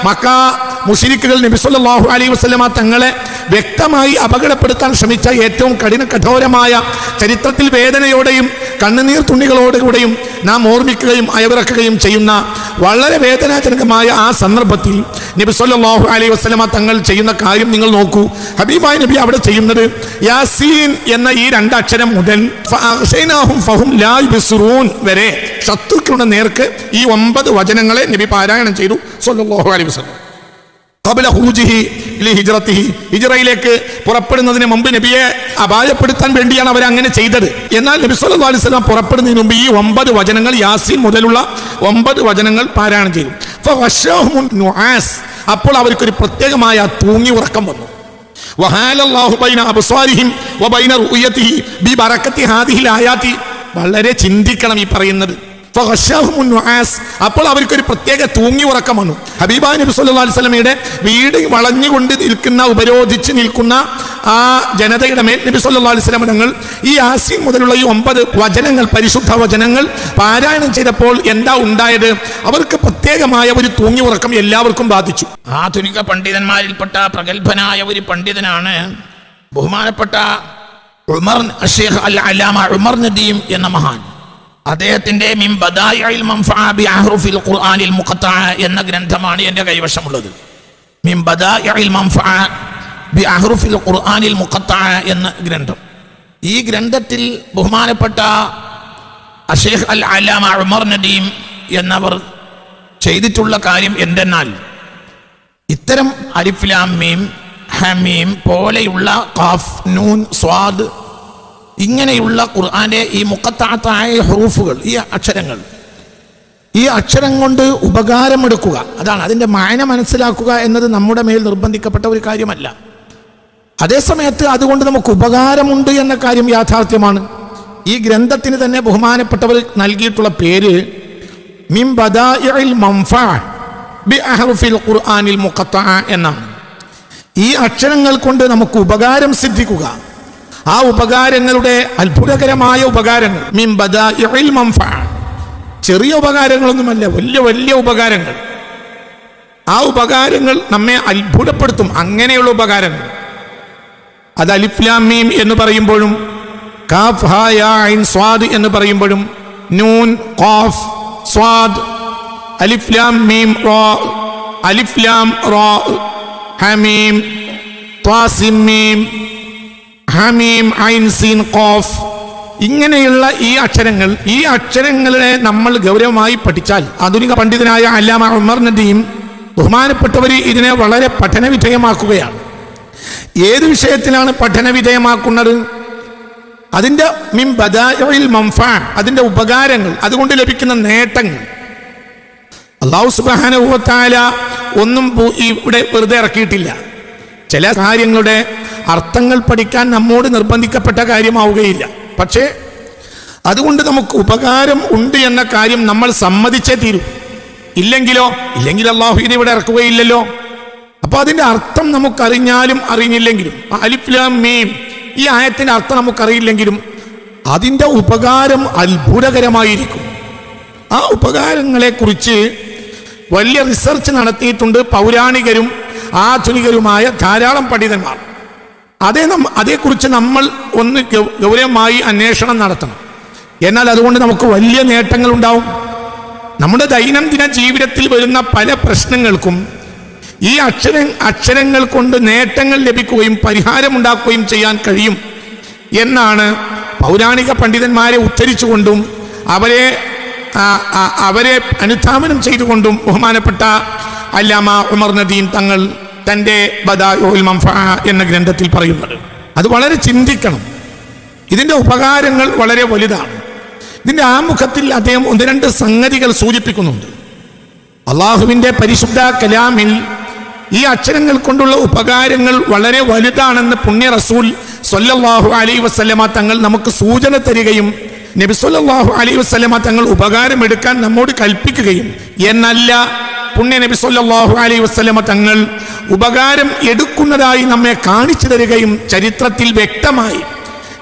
Mecca മുശ്രിക്കുകൾ നബി സല്ലല്ലാഹു അലൈഹി വസല്ലമ തങ്ങളെ വ്യക്തമായി അപകടപ്പെടുത്താൻ ശ്രമിച്ച ഏറ്റവും കഠോരമായ, ചരിത്രത്തിൽ വേദനയോടെയും കണ്ണുനീർ തുള്ളികളോടുകൂടെയും നാം ഓർമ്മിക്കുകയും അയവിറക്കുകയും ചെയ്യുന്ന വളരെ വേദനാജനകമായ ആ സന്ദർഭത്തിൽ നബി സല്ലല്ലാഹു അലൈഹി വസല്ലമ തങ്ങൾ ചെയ്യുന്ന കാര്യം നിങ്ങൾ നോക്കൂ. ഹബീബായ നബി അവിടെ ചെയ്യുന്നത് യാസീൻ എന്ന ഈ രണ്ടക്ഷരം മുതൽ ഫഹും ലാ യുബ്സിറൂൻ വരെ ശത്രുക്കളുടെ നേർക്ക് ഈ 9 വചനങ്ങളെ നബി പാരായണം ചെയ്തു സല്ലല്ലാഹു അലൈഹി വസല്ലം. ഖബല ഖുറൂജിഹി ലി ഹിജ്റത്തിഹി, ഹിജ്റയിലേക്ക് പുറപ്പെടുന്നതിന് മുമ്പ് നബിയെ അപായപ്പെടുത്താൻ വേണ്ടിയാണ് അവർ അങ്ങനെ ചെയ്തത്. എന്നാൽ നബി സല്ലല്ലാഹു അലൈഹി വസല്ലം പുറപ്പെടുന്നതിന് മുമ്പ് ഈ 9 വചനങ്ങൾ, യാസീൻ മുതലുള്ള 9 വചനങ്ങൾ പാരായണം ചെയ്തു. ഫവശഹുൻ നുആസ്, അപ്പോൾ അവർക്കൊരു പ്രത്യേകമായ തൂങ്ങി ഉറക്കം വന്നു. വഹാലല്ലാഹു ബൈന അബ്സാരിഹിം വബൈന റുയതിഹി ബിബറകത്തി ഹാദിഹിൽ ആയാതി. വളരെ ചിന്തിക്കണം ഈ പറയുന്നത്. അപ്പോൾ അവർക്കൊരു പ്രത്യേക തൂങ്ങി ഉറക്കം വന്നു. ഹബീബായ നബി സല്ലല്ലാഹു അലൈഹി വസല്ലമയുടെ വീട് വളഞ്ഞുകൊണ്ട് നിൽക്കുന്ന, ഉപരോധിച്ച് നിൽക്കുന്ന ആ ജനതയുടെ മേൽ നബി സല്ലല്ലാഹു അലൈഹി വസല്ലം തങ്ങൾ ഈ യാസീൻ മുതലുള്ള ഈ 9 വചനങ്ങൾ, പരിശുദ്ധ വചനങ്ങൾ പാരായണം ചെയ്തപ്പോൾ എന്താ ഉണ്ടായത്? അവർക്ക് പ്രത്യേകമായ ഒരു തൂങ്ങി ഉറക്കം എല്ലാവർക്കും ബാധിച്ചു. ആധുനിക പണ്ഡിതന്മാരിൽപ്പെട്ട പ്രഗത്ഭനായ ഒരു പണ്ഡിതനാണ് ബഹുമാനപ്പെട്ട ശൈഖ് അൽ അല്ലാമ ഉമർ നദീം എന്ന മഹാൻ. അദ്ദേഹത്തിന്റെ മിൻ ബദായിഉൽ മൻഫഅ ബി അഹ്റുഫിൽ ഖുർആനിൽ മുഖത്തഅ എന്ന ഗ്രന്ഥമാണ് എൻ്റെ കൈവശമുള്ളത്. മിൻ ബദായിഉൽ മൻഫഅ ബി അഹ്റുഫിൽ ഖുർആനിൽ മുഖത്തഅ എന്ന ഗ്രന്ഥം. ഈ ഗ്രന്ഥത്തിൽ ബഹുമാനപ്പെട്ട ശൈഖ് അൽ അല്ലാമ ഉമർ നദീം എന്നവർ ചെയ്തിട്ടുള്ള കാര്യം എന്തെന്നാൽ, ഇത്തരം അലിഫ് ലാം മീം ഹമീം പോലെയുള്ള ഖാഫ് നൂൻ സ്വാദ് ഇങ്ങനെയുള്ള ഖുർആന്റെ ഈ മുഖത്തഅത്തായ ഹുറൂഫുകൾ, ഈ അക്ഷരം കൊണ്ട് ഉപകാരമെടുക്കുക, അതാണ് അതിൻ്റെ മായന മനസ്സിലാക്കുക എന്നത് നമ്മുടെ മേൽ നിർബന്ധിക്കപ്പെട്ട ഒരു കാര്യമല്ല. അതേസമയത്ത് അതുകൊണ്ട് നമുക്ക് ഉപകാരമുണ്ട് എന്ന കാര്യം യാഥാർത്ഥ്യമാണ്. ഈ ഗ്രന്ഥത്തിന് തന്നെ ബഹുമാനപ്പെട്ടവർ നൽകിയിട്ടുള്ള പേര് മിൻ ബദായിഉൽ മൻഫഅ ബി അഹ്റുഫിൽ ഖുർആനിൽ മുഖത്തഅ എന്നാണ്. ഈ അക്ഷരങ്ങൾ കൊണ്ട് നമുക്ക് ഉപകാരം സിദ്ധിക്കുക, ആ ഉപകാരങ്ങളുടെ അത്ഭുതകരമായ ഉപകാരങ്ങൾ. മിൻ ബദായിഉൽ മൻഫഅ, ചെറിയ ഉപകാരങ്ങളൊന്നുമല്ല, വലിയ വലിയ ഉപകാരങ്ങൾ. ആ ഉപകാരങ്ങൾ നമ്മെ അത്ഭുതപ്പെടുത്തും. അങ്ങനെയുള്ള ഉപകാരങ്ങൾ അത് അലിഫ് ലാം മീം എന്ന് പറയുമ്പോഴും, കാഫ് ഹാ യാ ഐൻ സ്വാദ് എന്ന് പറയുമ്പോഴും, നൂൻ ഖാഫ് സ്വാദ് അലിഫ് ലാം മീം റാ, അലിഫ് ലാം റാ ഹമീം ത്വാസിം മീം ഹമീം ഐൻ സീൻ ഖാഫ്, ഇങ്ങനെയുള്ള ഈ അക്ഷരങ്ങളെ നമ്മൾ ഗൗരവമായി പഠിച്ചാൽ, ആധുനിക പണ്ഡിതനായ അല്ലാമ ഉമർ നദീം ബഹുമാനപ്പെട്ടവർ ഇതിനെ വളരെ പഠന വിധേയമാക്കുകയാണ്. ഏത് വിഷയത്തിലാണ് പഠന വിധേയമാക്കുന്നത്? അതിൻ്റെ മിൻ ബദായിഉൽ മൻഫഅ, അതിൻ്റെ ഉപകാരങ്ങൾ, അതുകൊണ്ട് ലഭിക്കുന്ന നേട്ടങ്ങൾ. അല്ലാഹു സുബ്ഹാനഹു വ തആല ഒന്നും ഇവിടെ വെറുതെ ഇറക്കിയിട്ടില്ല. ചില കാര്യങ്ങളുടെ അർത്ഥങ്ങൾ പഠിക്കാൻ നമ്മോട് നിർബന്ധിക്കപ്പെട്ട കാര്യമാവുകയില്ല. പക്ഷേ അതുകൊണ്ട് നമുക്ക് ഉപകാരം ഉണ്ട് എന്ന കാര്യം നമ്മൾ സമ്മതിച്ചേ തീരൂ. ഇല്ലെങ്കിൽ അല്ലാഹു ഇത് ഇവിടെ ഇറക്കുകയില്ലല്ലോ. അപ്പോൾ അതിൻ്റെ അർത്ഥം നമുക്കറിഞ്ഞാലും അറിഞ്ഞില്ലെങ്കിലും, അലിഫ് ലാം മീം ഈ ആയത്തിൻ്റെ അർത്ഥം നമുക്കറിയില്ലെങ്കിലും അതിൻ്റെ ഉപകാരം അത്ഭുതകരമായിരിക്കും. ആ ഉപകാരങ്ങളെക്കുറിച്ച് വലിയ റിസർച്ച് നടത്തിയിട്ടുണ്ട് പൗരാണികരും ആധുനികരുമായ ധാരാളം പണ്ഡിതന്മാർ. അതേക്കുറിച്ച് നമ്മൾ ഒന്ന് ഗൗരവമായി അന്വേഷണം നടത്തണം. എന്നാൽ അതുകൊണ്ട് നമുക്ക് വലിയ നേട്ടങ്ങൾ ഉണ്ടാവും. നമ്മുടെ ദൈനംദിന ജീവിതത്തിൽ വരുന്ന പല പ്രശ്നങ്ങൾക്കും ഈ അക്ഷരങ്ങൾ കൊണ്ട് നേട്ടങ്ങൾ ലഭിക്കുകയും പരിഹാരമുണ്ടാക്കുകയും ചെയ്യാൻ കഴിയും എന്നാണ് പൗരാണിക പണ്ഡിതന്മാരെ ഉദ്ധരിച്ചുകൊണ്ടും അവരെ അനുധാവനം ചെയ്തുകൊണ്ടും ബഹുമാനപ്പെട്ട അല്ലാമ ഉമർ നദീം തങ്ങൾ തൻ്റെ ബദായിഉൽ മൻഫഅ എന്ന ഗ്രന്ഥത്തിൽ പറയുന്നത്. അത് വളരെ ചിന്തിക്കണം. ഇതിൻ്റെ ഉപകാരങ്ങൾ വളരെ വലുതാണ്. ഇതിൻ്റെ ആമുഖത്തിൽ അദ്ദേഹം 1-2 സംഗതികൾ സൂചിപ്പിക്കുന്നുണ്ട്. അള്ളാഹുവിൻ്റെ പരിശുദ്ധ കലാമിൽ ഈ അക്ഷരങ്ങൾ കൊണ്ടുള്ള ഉപകാരങ്ങൾ വളരെ വലുതാണെന്ന് പുണ്യ റസൂൽ സ്വല്ലല്ലാഹു അലൈഹി വസല്ലമ തങ്ങൾ നമുക്ക് സൂചന തരികയും നബി സ്വല്ലല്ലാഹു അലൈഹി വസല്ലമ തങ്ങൾ ഉപകാരമെടുക്കാൻ നമ്മോട് കൽപ്പിക്കുകയും എന്നല്ല, പുണ്യ നബി സ്വല്ലല്ലാഹു അലൈഹി വസല്ലമ തങ്ങൾ ഉപകാരം എടുക്കുന്നതായി നമ്മെ കാണിച്ചു തരികയും ചരിത്രത്തിൽ വ്യക്തമായി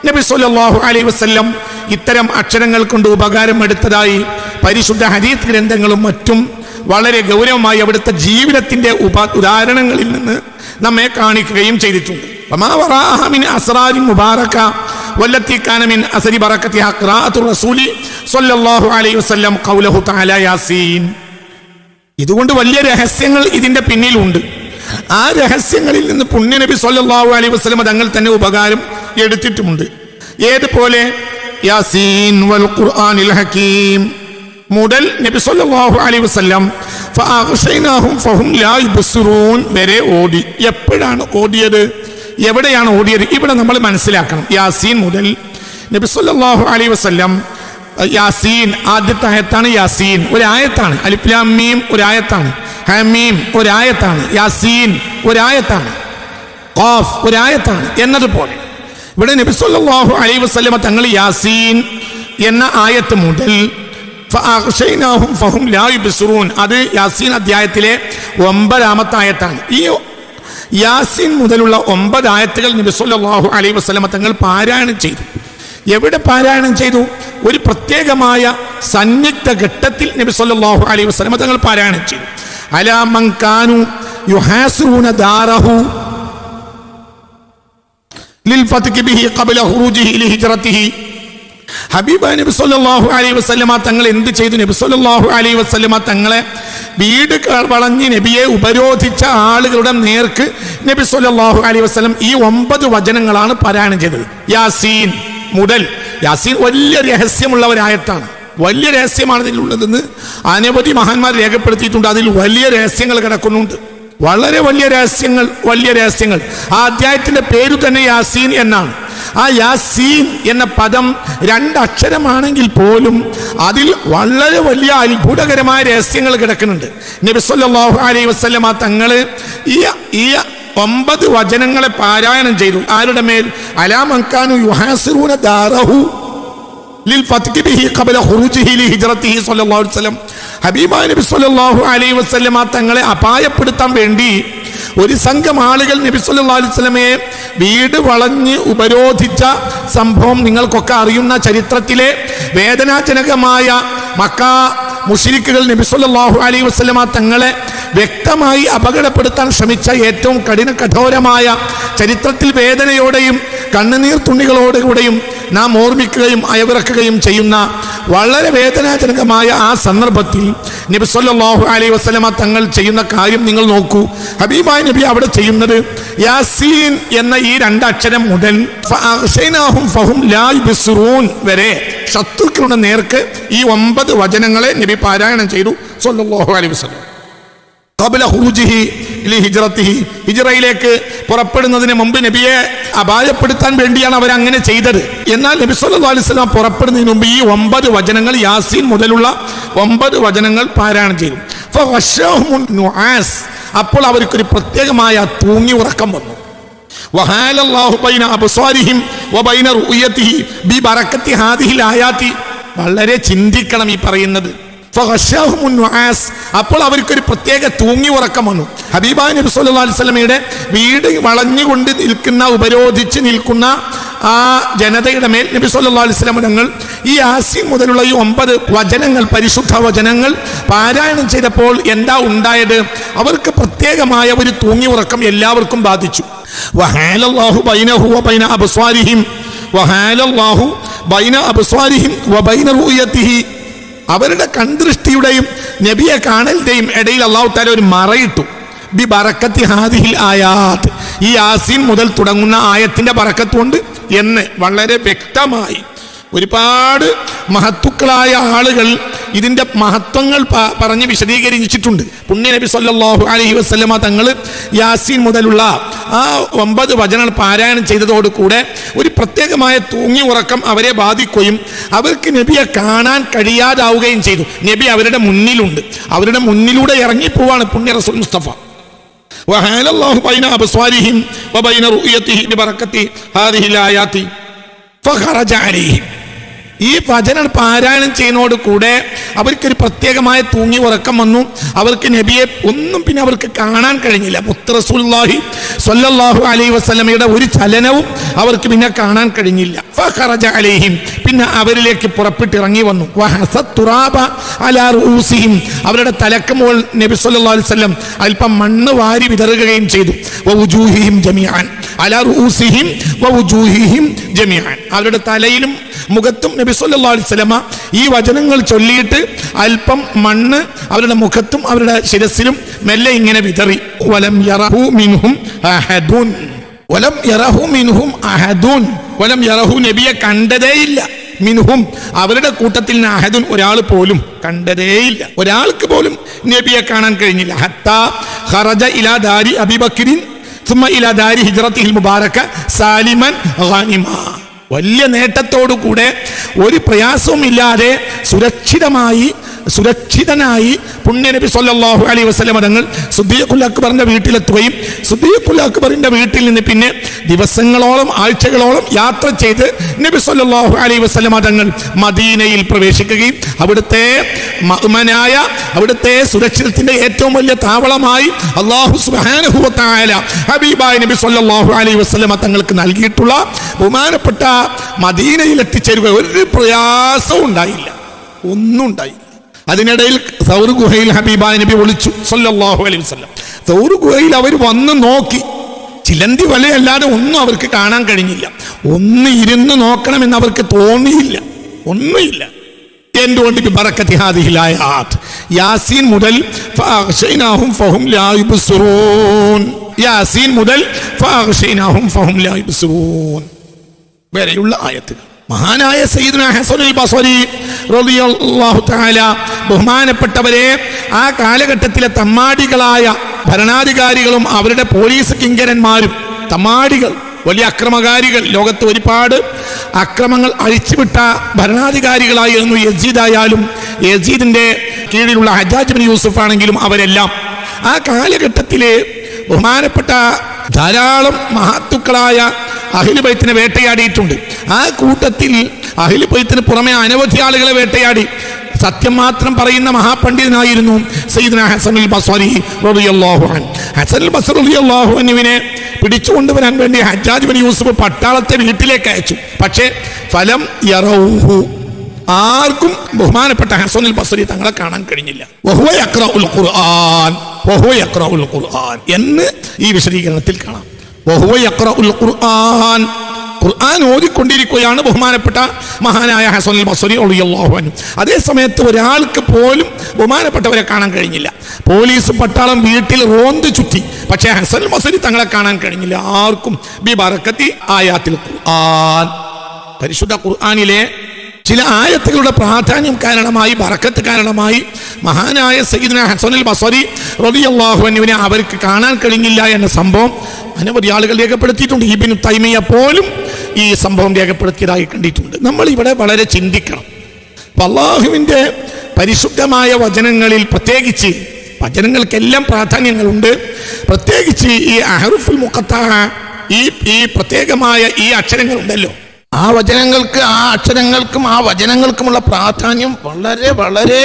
നബി സ്വല്ലല്ലാഹു അലൈഹി വസല്ലം ഇത്തരം അക്ഷരങ്ങൾ കൊണ്ട് ഉപകാരം എടുത്തതായി പരിശുദ്ധ ഹദീസ് ഗ്രന്ഥങ്ങളും മറ്റും വളരെ ഗൗരവമായി അവിടുത്തെ ജീവിതത്തിന്റെ ഉദാഹരണങ്ങളിൽ നിന്ന് നമ്മെ കാണിക്കുകയും ചെയ്തിട്ടുണ്ട്. ഇതുകൊണ്ട് വലിയ രഹസ്യങ്ങൾ ഇതിന്റെ പിന്നിലുണ്ട്. ആ രഹസ്യങ്ങളിൽ നിന്ന് പുണ്യനബി സല്ലല്ലാഹു അലൈഹി വസല്ലം തങ്ങൾ തന്നെ ഉപകാരം എടുത്തിട്ടുമുണ്ട്. ഏതുപോലെ യാസീൻ വൽ ഖുർആനിൽ ഹകീം മുതൽ നബി സല്ലല്ലാഹു അലൈഹി വസല്ലം ഫഅഗ്ശൈനാഹും ഫഹും ലാ യുബ്സിറൂൻ വരെ ഓടി. എപ്പോഴാണ് ഓടിയത്, എവിടെയാണ് ഓടിയത്? ഇവിടെ നമ്മൾ മനസ്സിലാക്കണം. യാസീൻ മുതൽ നബി സല്ലല്ലാഹു അലൈഹി വസല്ലം യാസീൻ ആദ്യത്തെ ആയത്താണ്. യാസീൻ ഒരായത്താണ്. അലിഫ് ലാം മീം ഒരായത്താണ്. ഹമീം ഒരായത്താണ്. യാസീൻ ഒരായത്താണ്. ഖാഫ് ഒരായത്താണ് എന്നതുപോലെ ഇവിടെ നബി സല്ലല്ലാഹു അലൈഹി വസല്ലം തങ്ങൾ യാസീൻ എന്ന ആയത്ത് മുതൽ ഫഅഗ്ശൈനാഹും ഫഹും ലാ യുബ്സിറൂൻ, അത് യാസീൻ അധ്യായത്തിലെ 9-ാമത്തെ ആയത്താണ്. ഈ യാസീൻ മുതലുള്ള 9 ആയത്തുകൾ നബി സല്ലല്ലാഹു അലൈഹി വസല്ലം തങ്ങൾ പാരായണം ചെയ്തു. എവിടെ പാരായണം ചെയ്തു? ഒരു പ്രത്യേകമായ സന്നിഗ്ധ ഘട്ടത്തിൽ നബി സല്ലല്ലാഹു അലൈഹി വസല്ലം തങ്ങൾ പാരായണം ചെയ്തു. അലാ മൻ കാനു യുഹാസിറൂന ദാറഹു ലിൽ ഫത്ഹി ബിഹി ഖബ്ല ഖുറൂജിഹി ലിഹിജ്റതിഹി. ഹബീബായ നബി സല്ലല്ലാഹു അലൈഹി വസല്ലമ തങ്ങൾ എന്ത് ചെയ്തു? നബി സല്ലല്ലാഹു അലൈഹി വസല്ലമ തങ്ങളെ വീട് വളഞ്ഞ് നബിയെ ഉപരോധിച്ച ആളുകളുടെ നേർക്ക് നബി സല്ലല്ലാഹു അലൈഹി വസല്ലം ഈ 9 വചനങ്ങളാണ് പാരായണം ചെയ്തത്. യാസീൻ മുതൽ. യാസീൻ വലിയ രഹസ്യമുള്ള ഒരായത്താണ്. വലിയ രഹസ്യമാണ് ഇതിലുള്ളതെന്ന് അനവധി മഹാന്മാർ രേഖപ്പെടുത്തിയിട്ടുണ്ട്. അതിൽ വലിയ രഹസ്യങ്ങൾ കിടക്കുന്നുണ്ട്. വളരെ വലിയ രഹസ്യങ്ങൾ, വലിയ രഹസ്യങ്ങൾ. ആ അധ്യായത്തിന്റെ പേര് തന്നെ യാസീൻ എന്നാണ്. ആ യാസീൻ എന്ന പദം 2 അക്ഷരമാണെങ്കിൽ പോലും അതിൽ വളരെ വലിയ അത്ഭുതകരമായ രഹസ്യങ്ങൾ കിടക്കുന്നുണ്ട്. നബി സല്ലല്ലാഹു അലൈഹി വസല്ലമ തങ്ങൾ ഈ 9 വചനങ്ങളെ പാരായണം ചെയ്തു. ആരുടെ മേൽ? അലാ മൻ കാനു യുഹാസിറൂന ദാറഹു ലിൽ ഫത്ഹി ബിഹി ഖബ്ല ഖുറൂജിഹി ലിഹിജ്റതിഹി സല്ലല്ലാഹു അലൈഹി വസല്ലം. ഹബീബായ നബി സല്ലല്ലാഹു അലൈഹി വസല്ലമ തങ്ങളെ അപായപ്പെടുത്താൻ വേണ്ടി ഒരു സംഘം ആളുകൾ നബി സല്ലല്ലാഹു അലൈഹി വസല്ലമയെ വീട് വളഞ്ഞ് ഉപരോധിച്ച സംഭവം നിങ്ങൾക്കൊക്കെ അറിയുന്ന ചരിത്രത്തിലെ വേദനാജനകമായ മക്ക മുശ്രിക്കുകൾ നബി സല്ലല്ലാഹു അലൈഹി വസല്ലമ തങ്ങളെ വ്യക്തമായി അപകടപ്പെടുത്താൻ ശ്രമിച്ച ഏറ്റവും കഠോരമായ, ചരിത്രത്തിൽ വേദനയോടെയും കണ്ണുനീർ തുള്ളികളോടുകൂടെയും നാം ഓർമ്മിക്കുകയും അയവിറക്കുകയും ചെയ്യുന്ന വളരെ വേദനാജനകമായ ആ സന്ദർഭത്തിൽ നബി സല്ലല്ലാഹു അലൈഹി വസല്ലമ തങ്ങൾ ചെയ്യുന്ന കാര്യം നിങ്ങൾ നോക്കൂ. ഹബീബായ നബി അവിടെ ചെയ്യുന്നത് യാസീൻ എന്ന ഈ 2 അക്ഷരം മുതൽ ഫഅഗ്ശൈനാഹും ഫഹും ലാ യുബ്സിറൂൻ വരെ ശത്രുക്കളുടെ നേർക്ക് ഈ 9 വചനങ്ങളെ നബി പാരായണം ചെയ്തു സല്ലല്ലാഹു അലൈഹി വസല്ലം. ഖബ്ല ഖുറൂജിഹി ലിഹിജ്റതിഹി, ഹിജ്റയിലേക്ക് പുറപ്പെടുന്നതിന് മുമ്പ് നബിയെ അപായപ്പെടുത്താൻ വേണ്ടിയാണ് അവരങ്ങനെ ചെയ്തത്. എന്നാൽ നബി സല്ലല്ലാഹു അലൈഹി വസല്ലം പുറപ്പെടുന്നതിന് മുമ്പ് ഈ 9 വചനങ്ങൾ, യാസീൻ മുതലുള്ള 9 വചനങ്ങൾ പാരായണം ചെയ്തു. ഫഗശാഹുമുൻ നുആസ്, അപ്പോൾ അവർക്കൊരു പ്രത്യേകമായ തൂങ്ങി ഉറക്കം വന്നു. വഹാലല്ലാഹു ബൈന അബ്സാരിഹിം വബൈന റുയതിഹി ബിബറകത്തി ഹാദിഹിൽ ആയാതി. വളരെ ചിന്തിക്കണം ഈ പറയുന്നത്. ഫഗശാഹുമുൻ നുആസ്, അപ്പോൾ അവർക്കൊരു പ്രത്യേക തൂങ്ങി ഉറക്കം വന്നു. ഹബീബായ നബി സല്ലല്ലാഹു അലൈഹി വസല്ലമയുടെ വീട് വളഞ്ഞുകൊണ്ട് നിൽക്കുന്ന, ഉപരോധിച്ച് നിൽക്കുന്ന ആ ജനതയുടെ മേൽ നബി സല്ലല്ലാഹു അലൈഹി വസല്ലം തങ്ങൾ ഈ യാസീൻ മുതലുള്ള ഈ 9 വചനങ്ങൾ, പരിശുദ്ധ വചനങ്ങൾ പാരായണം ചെയ്തപ്പോൾ എന്താ ഉണ്ടായത്? അവർക്ക് പ്രത്യേകമായ ഒരു തൂങ്ങി ഉറക്കം എല്ലാവർക്കും ബാധിച്ചു. വഹാലല്ലാഹു ബൈനഹു വബൈന അബ്സ്വാരിഹിം, വഹാലല്ലാഹു ബൈന അബ്സ്വാരിഹിം വബൈന റുയതിഹി, അവരുടെ കൺദൃഷ്ടിയുടെയും നബിയെ കാണലിന്റെയും ഇടയിൽ അല്ലാഹു തആല ഒരു മറയിട്ടു. ബി ബറക്കത്തി ഹാദിഹിൽ ആയാത്ത്, ഈ യാസീൻ മുതൽ തുടങ്ങുന്ന ആയത്തിന്റെ ബറക്കത്ത് കൊണ്ട് എന്ന് വളരെ വ്യക്തമായി ഒരുപാട് മഹത്തുക്കളായ ആളുകൾ ഇതിന്റെ മഹത്വങ്ങൾ പറഞ്ഞ് വിശദീകരിച്ചിട്ടുണ്ട്. പുണ്യ നബി സല്ലല്ലാഹു അലൈഹി വസല്ലമ തങ്ങൾ യാസീൻ മുതലുള്ള ആ 9 വചനങ്ങൾ പാരായണം ചെയ്തതോടുകൂടെ ഒരു പ്രത്യേകമായ തൂങ്ങി ഉറക്കം അവരെ ബാധിക്കുകയും അവർക്ക് നബിയെ കാണാൻ കഴിയാതാവുകയും ചെയ്തു. നബി അവരുടെ മുന്നിലുണ്ട്, അവരുടെ മുന്നിലൂടെ ഇറങ്ങിപ്പോവാണ് പുണ്യ റസൂൽ മുസ്തഫ. വഹാലല്ലാഹു ബൈന അബ്സ്വാരിഹിം വബൈന റുയതിഹി ബിബറകത്തി ഹാദിഹിൽ ആയാതി ഫഖറജ അലൈഹിം. ഈ വചനം പാരായണം ചെയ്യുന്നതോട് കൂടെ അവർക്കൊരു പ്രത്യേകമായ തൂങ്ങി ഉറക്കം വന്നു. അവർക്ക് നബിയെ ഒന്നും പിന്നെ അവർക്ക് കാണാൻ കഴിഞ്ഞില്ല. മുത്ത് റസൂലുള്ളാഹി സ്വല്ലല്ലാഹു അലൈഹി വസല്ലമയുടെ ഒരു ചലനവും അവർക്ക് പിന്നെ കാണാൻ കഴിഞ്ഞില്ല. ഫഖറജ അലൈഹിം, പിന്നെ അവരിലേക്ക് പുറപ്പെട്ടിറങ്ങി വന്നു. വഹസത്തുറാബ അലാ റൂസിഹിം, അവരുടെ തലക്കുമോൾ നബി സല്ലല്ലാഹു അലൈഹി വസല്ലം അല്പം മണ്ണ് വാരി വിതറുകയും ചെയ്തു. വവുജൂഹിഹിം ജമീഅൻ അലാ റൂസിഹിം വവുജൂഹിഹിം ജമീഅൻ, അവരുടെ തലയിലും മുഖത്തും നബി സല്ലല്ലാഹു അലൈഹി വസല്ലമ ഈ വചനങ്ങൾ ചൊല്ലിയിട്ട് അല്പം മണ്ണ് അവരുടെ മുഖത്തും അവരുടെ ശിരസിലും മെല്ലെ ഇങ്ങനെ വിതറി. വലം യറഹു മിൻഹും അഹദുൻ, വലം യറഹു മിൻഹും അഹദുൻ, വലം യറഹു, നബിയെ കണ്ടതേയില്ല. മിൻഹും, അവരുടെ കൂട്ടത്തിൽ നിന്ന് അഹദുൻ, ഒരാൾ പോലും കണ്ടതേയില്ല. ഒരാൾക്ക് പോലും നബിയെ കാണാൻ കഴിഞ്ഞില്ല. ഹത്താ ഖറജ ഇലാ ദാരി അബീബക്രിൻ സുമ്മ ഇലാ ദാരി ഹിജ്റത്തിഹിൽ മുബാറക സാലിമൻ ഗാനിമ, വലിയ നേട്ടത്തോടുകൂടെ ഒരു പ്രയാസവും ഇല്ലാതെ സുരക്ഷിതനായി പുണ്യനബി സല്ലല്ലാഹു അലൈഹി വസല്ലം തങ്ങൾ സിദ്ദീഖുൽ അക്ബറിന്റെ വീട്ടിലെത്തുകയും സിദ്ദീഖുൽ അക്ബറിന്റെ വീട്ടിൽ നിന്ന് പിന്നെ ദിവസങ്ങളോളം ആഴ്ചകളോളം യാത്ര ചെയ്ത് നബി സല്ലല്ലാഹു അലൈഹി വസല്ലം തങ്ങൾ മദീനയിൽ പ്രവേശിക്കുകയും അവിടുത്തെ മഅ്മനായ, അവിടുത്തെ സുരക്ഷിതത്തിന്റെ ഏറ്റവും വലിയ താവളമായി അല്ലാഹു സുബ്ഹാനഹു വ തആല ഹബീബായ നബി സല്ലല്ലാഹു അലൈഹി വസല്ലം തങ്ങൾക്ക് നൽകിയിട്ടുള്ള ബഹുമാനപ്പെട്ട മദീനയിൽ എത്തിച്ചേരുക ഒരു പ്രയാസവും ഉണ്ടായില്ല, ഒന്നും ഉണ്ടായില്ല. അതിനിടയിൽ സൗർ ഗുഹയിൽ ഹബീബായ നബി ഒളിച്ചു സല്ലല്ലാഹു അലൈഹി വസല്ലം. സൗർ ഗുഹയിൽ അവർ വന്ന് നോക്കി, ചിലന്തി വലയല്ലാതെ ഒന്നും അവർക്ക് കാണാൻ കഴിഞ്ഞില്ല. ഒന്ന് ഇരുന്ന് നോക്കണമെന്ന് അവർക്ക് തോന്നിയില്ല, ഒന്നുമില്ല. എന്തുകൊണ്ട്? ബിബറകതി ഹാദിഹിൽ ആയാത്ത്, യാസീൻ മുതൽ ഫഅഗ്ശൈനാഹും ഫഹും ലാ യുബ്സിറൂൻ, യാസീൻ മുതൽ ഫഅഗ്ശൈനാഹും ഫഹും ലാ യുബ്സിറൂൻ വരെയുള്ള ആയത്തുകൾ. മഹാനായ സയ്യിദുനാ ഹസനുൽ ബസ്രി റളിയല്ലാഹു തആല, ബഹുമാനപ്പെട്ടവരെ, ആ കാലഘട്ടത്തിലെ തമ്മാടികളായ ഭരണാധികാരികളും അവരുടെ പോലീസ് കിങ്കരന്മാരും, തമ്മാടികൾ, വലിയ അക്രമകാരികൾ, ലോകത്ത് ഒരുപാട് അക്രമങ്ങൾ അഴിച്ചുവിട്ട ഭരണാധികാരികളായിരുന്നു യസീദായാലും യസീദിന്റെ കീഴിലുള്ള ഹജ്ജാജ് ബിൻ യൂസുഫ് ആണെങ്കിലും അവരെല്ലാം ആ കാലഘട്ടത്തിലെ ബഹുമാനപ്പെട്ട ധാരാളം മഹത്തുക്കളായ അഹ്ലു ബൈത്തിനെ വേട്ടയാടിയിട്ടുണ്ട്. ആ കൂട്ടത്തിൽ അഹ്ലു ബൈത്തിന് പുറമെ അനവധി ആളുകളെ വേട്ടയാടി. സത്യം മാത്രം പറയുന്ന മഹാപണ്ഡിതനായിരുന്നു സയ്യിദുനാ ഹസനുൽ ബസ്രി റളിയല്ലാഹു അൻഹു. ഹസനുൽ ബസ്രി റളിയല്ലാഹു അൻഹുവിനെ പിടിച്ചുകൊണ്ടുവരാൻ വേണ്ടി ഹജ്ജാജ് ബിൻ യൂസുഫ് പട്ടാളത്തെ വീട്ടിലേക്ക് അയച്ചു. പക്ഷേ ഫലം യറൗഹു, ആർക്കും ബഹുമാനപ്പെട്ട ഹസനുൽ ബസ്രി തങ്ങളെ കാണാൻ കഴിഞ്ഞില്ല. വഹുവ യഖ്റഉൽ ഖുർആൻ, വഹുവ യഖ്റഉൽ ഖുർആൻ എന്ന് ഈ വിശദീകരണത്തിൽ കാണാം. വഹുവ യഖ്റഉൽ ഖുർആൻ, ഖുർആൻ ഓതിക്കൊണ്ടിരിക്കുകയാണ് ബഹുമാനപ്പെട്ട മഹാനായ ഹസനുൽ ബസ്രി റളിയല്ലാഹു അൻഹു. അതേ സമയത്ത് ഒരാൾക്ക് പോലും ബഹുമാനപ്പെട്ടവരെ കാണാൻ കഴിഞ്ഞില്ല. പോലീസ് പട്ടാളം വീട്ടിൽ റോന്ത് ചുറ്റി, പക്ഷേ ഹസനുൽ ബസ്രി തങ്ങളെ കാണാൻ കഴിഞ്ഞില്ല ആർക്കും. ബിബറകതി ആയാത്തിൽ ഖുർആൻ, പരിശുദ്ധ ഖുർആനിലെ ചില ആയത്തുകളുടെ പ്രാധാന്യം കാരണമായി, ബറക്കത്ത് കാരണമായി മഹാനായ സയ്യിദുനാ ഹസനുൽ ബസ്രി റളിയല്ലാഹു അൻഹുവിനെ അവർക്ക് കാണാൻ കഴിഞ്ഞില്ല എന്ന സംഭവം അനവധി ആളുകൾ രേഖപ്പെടുത്തിയിട്ടുണ്ട്. ഇബ്നു തൈമിയ്യ പോലും ഈ സംഭവം രേഖപ്പെടുത്തിയതായി കണ്ടിട്ടുണ്ട്. നമ്മൾ ഇവിടെ വളരെ ചിന്തിക്കണം. അല്ലാഹുവിൻ്റെ പരിശുദ്ധമായ വചനങ്ങളിൽ, പ്രത്യേകിച്ച് വചനങ്ങൾക്കെല്ലാം പ്രാധാന്യങ്ങളുണ്ട്, പ്രത്യേകിച്ച് ഈ അഹ്റുഫുൽ മുഖത്തഅ, ഈ പ്രത്യേകമായ ഈ അക്ഷരങ്ങളുണ്ടല്ലോ, ആ വചനങ്ങൾക്ക്, ആ അക്ഷരങ്ങൾക്കും ആ വചനങ്ങൾക്കുമുള്ള പ്രാധാന്യം വളരെ വളരെ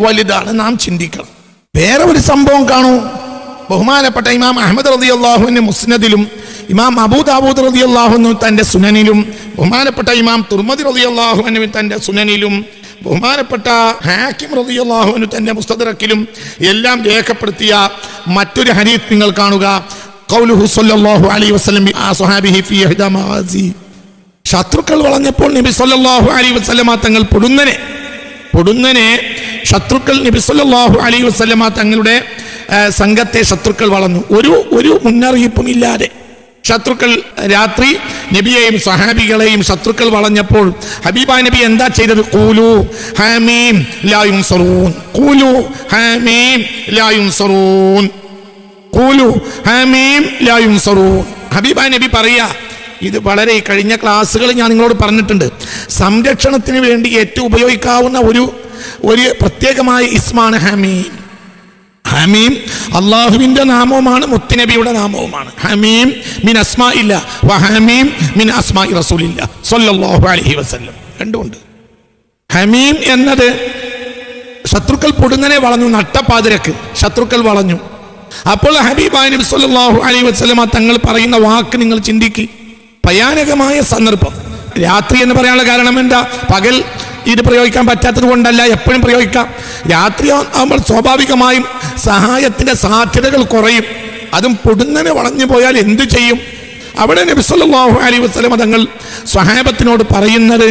വലുതാണ്. നാം ചിന്തിക്കണം. വേറെ ഒരു സംഭവം കാണൂ. ബഹുമാനപ്പെട്ട ഇമാം അഹ്മദ് റളിയല്ലാഹു അൻഹു മുസ്നദിലും ഇമാം അബൂ ദാവൂദ് റളിയല്ലാഹു അൻഹു തൻ്റെ സുനനിലും ബഹുമാനപ്പെട്ട ഇമാം തുർമദി റളിയല്ലാഹു അൻഹു തൻ്റെ സുനനിലും ബഹുമാനപ്പെട്ട ഹാക്കിം റളിയല്ലാഹു അൻഹു തൻ്റെ മുസ്തദറക്കിലും എല്ലാം രേഖപ്പെടുത്തിയ മറ്റൊരു ഹദീസ് നിങ്ങൾ കാണുക. ഖൗലുഹു സ്വല്ലല്ലാഹു അലൈഹി വസല്ലം അസ്ഹാബിഹി ഫീ ഇഹ്ദാ മഗാസി, ശത്രുക്കൾ വളഞ്ഞപ്പോൾ നബി സല്ലല്ലാഹു അലൈഹി വസല്ലമ തങ്ങൾ പൊടുന്നനെ ശത്രുക്കൾ നബി സല്ലല്ലാഹു അലൈഹി വസല്ലമ തങ്ങളുടെ സംഘത്തെ ശത്രുക്കൾ വളഞ്ഞു. ഒരു മുന്നറിയിപ്പും ഇല്ലാതെ ശത്രുക്കൾ രാത്രി നബിയെയും സഹാബികളെയും ശത്രുക്കൾ വളഞ്ഞപ്പോൾ ഹബീബായ നബി എന്താ ചെയ്തത്? ഖൂലു ഹാമീം ലാ യുൻസറൂൻ, ഖൂലു ഹാമീം ലാ യുൻസറൂൻ, ഖൂലു ഹാമീം ലാ യുൻസറൂൻ. ഹബീബായ നബി പറയാ, ഇത് വളരെ കഴിഞ്ഞ ക്ലാസ്സുകൾ ഞാൻ നിങ്ങളോട് പറഞ്ഞിട്ടുണ്ട്, സംരക്ഷണത്തിന് വേണ്ടി ഏറ്റവും ഉപയോഗിക്കാവുന്ന ഒരു പ്രത്യേകമായ ഇസ്മാണ് ഹമീം. ഹമീം അള്ളാഹുവിൻ്റെ നാമവുമാണ്, മുത്തുനബിയുടെ നാമവുമാണ്. ഹമീം മിൻ അസ്മാഇല്ല വ ഹമീം മിൻ അസ്മാഇ റസൂലില്ല സ്വല്ലല്ലാഹു അലൈഹി വസല്ലം. രണ്ടുമുണ്ട്. ഹമീം എന്നത് ശത്രുക്കൾ പൊടുന്നനെ വളഞ്ഞു, നട്ടപ്പാതിരക്ക് ശത്രുക്കൾ വളഞ്ഞു. അപ്പോൾ ഹബീബായ നബി സല്ലല്ലാഹു അലൈഹി വസല്ലമ തങ്ങൾ പറയുന്ന വാക്ക് നിങ്ങൾ ചിന്തിക്ക്. ഭയാനകമായ സന്ദർഭം. രാത്രി എന്ന് പറയാനുള്ള കാരണം എന്താ? പകൽ ഇത് പ്രയോഗിക്കാൻ പറ്റാത്തത് കൊണ്ടല്ല, എപ്പോഴും പ്രയോഗിക്കാം. രാത്രി ആകുമ്പോൾ സ്വാഭാവികമായും സഹായത്തിന്റെ സാധ്യതകൾ കുറയും. അതും പൊടുന്നനെ വളഞ്ഞു പോയാൽ എന്തു ചെയ്യും? അവിടെ നബി സല്ലല്ലാഹു അലൈഹി വസല്ലമ തങ്ങൾ സ്വഹാബത്തിനോട് പറയുന്നത്,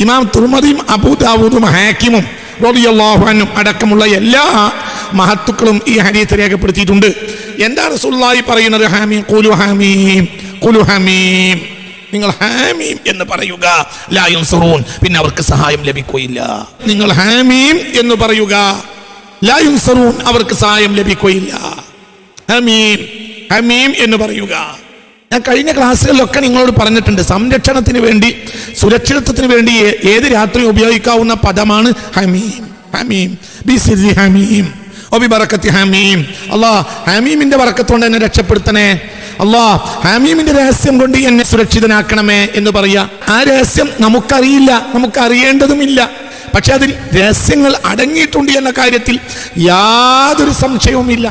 ഇമാം തുർമദിയും അബൂദാവൂദും ഹാക്കിമും റളിയല്ലാഹു അൻഹും അടക്കമുള്ള എല്ലാ മഹത്തുക്കളും ഈ ഹദീസ് രേഖപ്പെടുത്തിയിട്ടുണ്ട്. എന്താണ് റസൂലുള്ളാഹി പറയുന്നത്? ഹാമീം, ഖുലു ഹാമീം, ഖുലു ഹാമീം, നിങ്ങൾ ഹാമീം എന്ന് പറയുക. ലാ യുൻസറൂൻ, പിന്നെ അവർക്ക് സഹായം ലഭിക്കുകയില്ല. നിങ്ങൾ ഹാമീം എന്ന് പറയുക. ലാ യുൻസറൂൻ, അവർക്ക് സഹായം ലഭിക്കുകയില്ല. ഹമീം, ഹമീം എന്ന് പറയുക. ഞാൻ കഴിഞ്ഞ ക്ലാസ്സുകളിലൊക്കെ നിങ്ങളോട് പറഞ്ഞിട്ടുണ്ട്, സംരക്ഷണത്തിന് വേണ്ടി, സുരക്ഷിതത്വത്തിന് വേണ്ടി ഏത് രാത്രി ഉപയോഗിക്കാവുന്ന പദമാണ് ഹമീം. ഹമീം ബിസിരി ഹമീം ഒബി ബറക്കത്തി ഹമീം. അല്ലാഹ് ഹമീമിന്റെ ബറക്കത്ത് കൊണ്ട് എന്നെ രക്ഷപ്പെടുത്തണേ, അല്ലാഹ് ഹമീമിന്റെ രഹസ്യം കൊണ്ട് എന്നെ സുരക്ഷിതനാക്കണമേ എന്ന് പറയാ. ആ രഹസ്യം നമുക്കറിയില്ല, നമുക്കറിയേണ്ടതുമില്ല. പക്ഷെ അതിൽ രഹസ്യങ്ങൾ അടങ്ങിയിട്ടുണ്ട് എന്ന കാര്യത്തിൽ യാതൊരു സംശയവുമില്ല,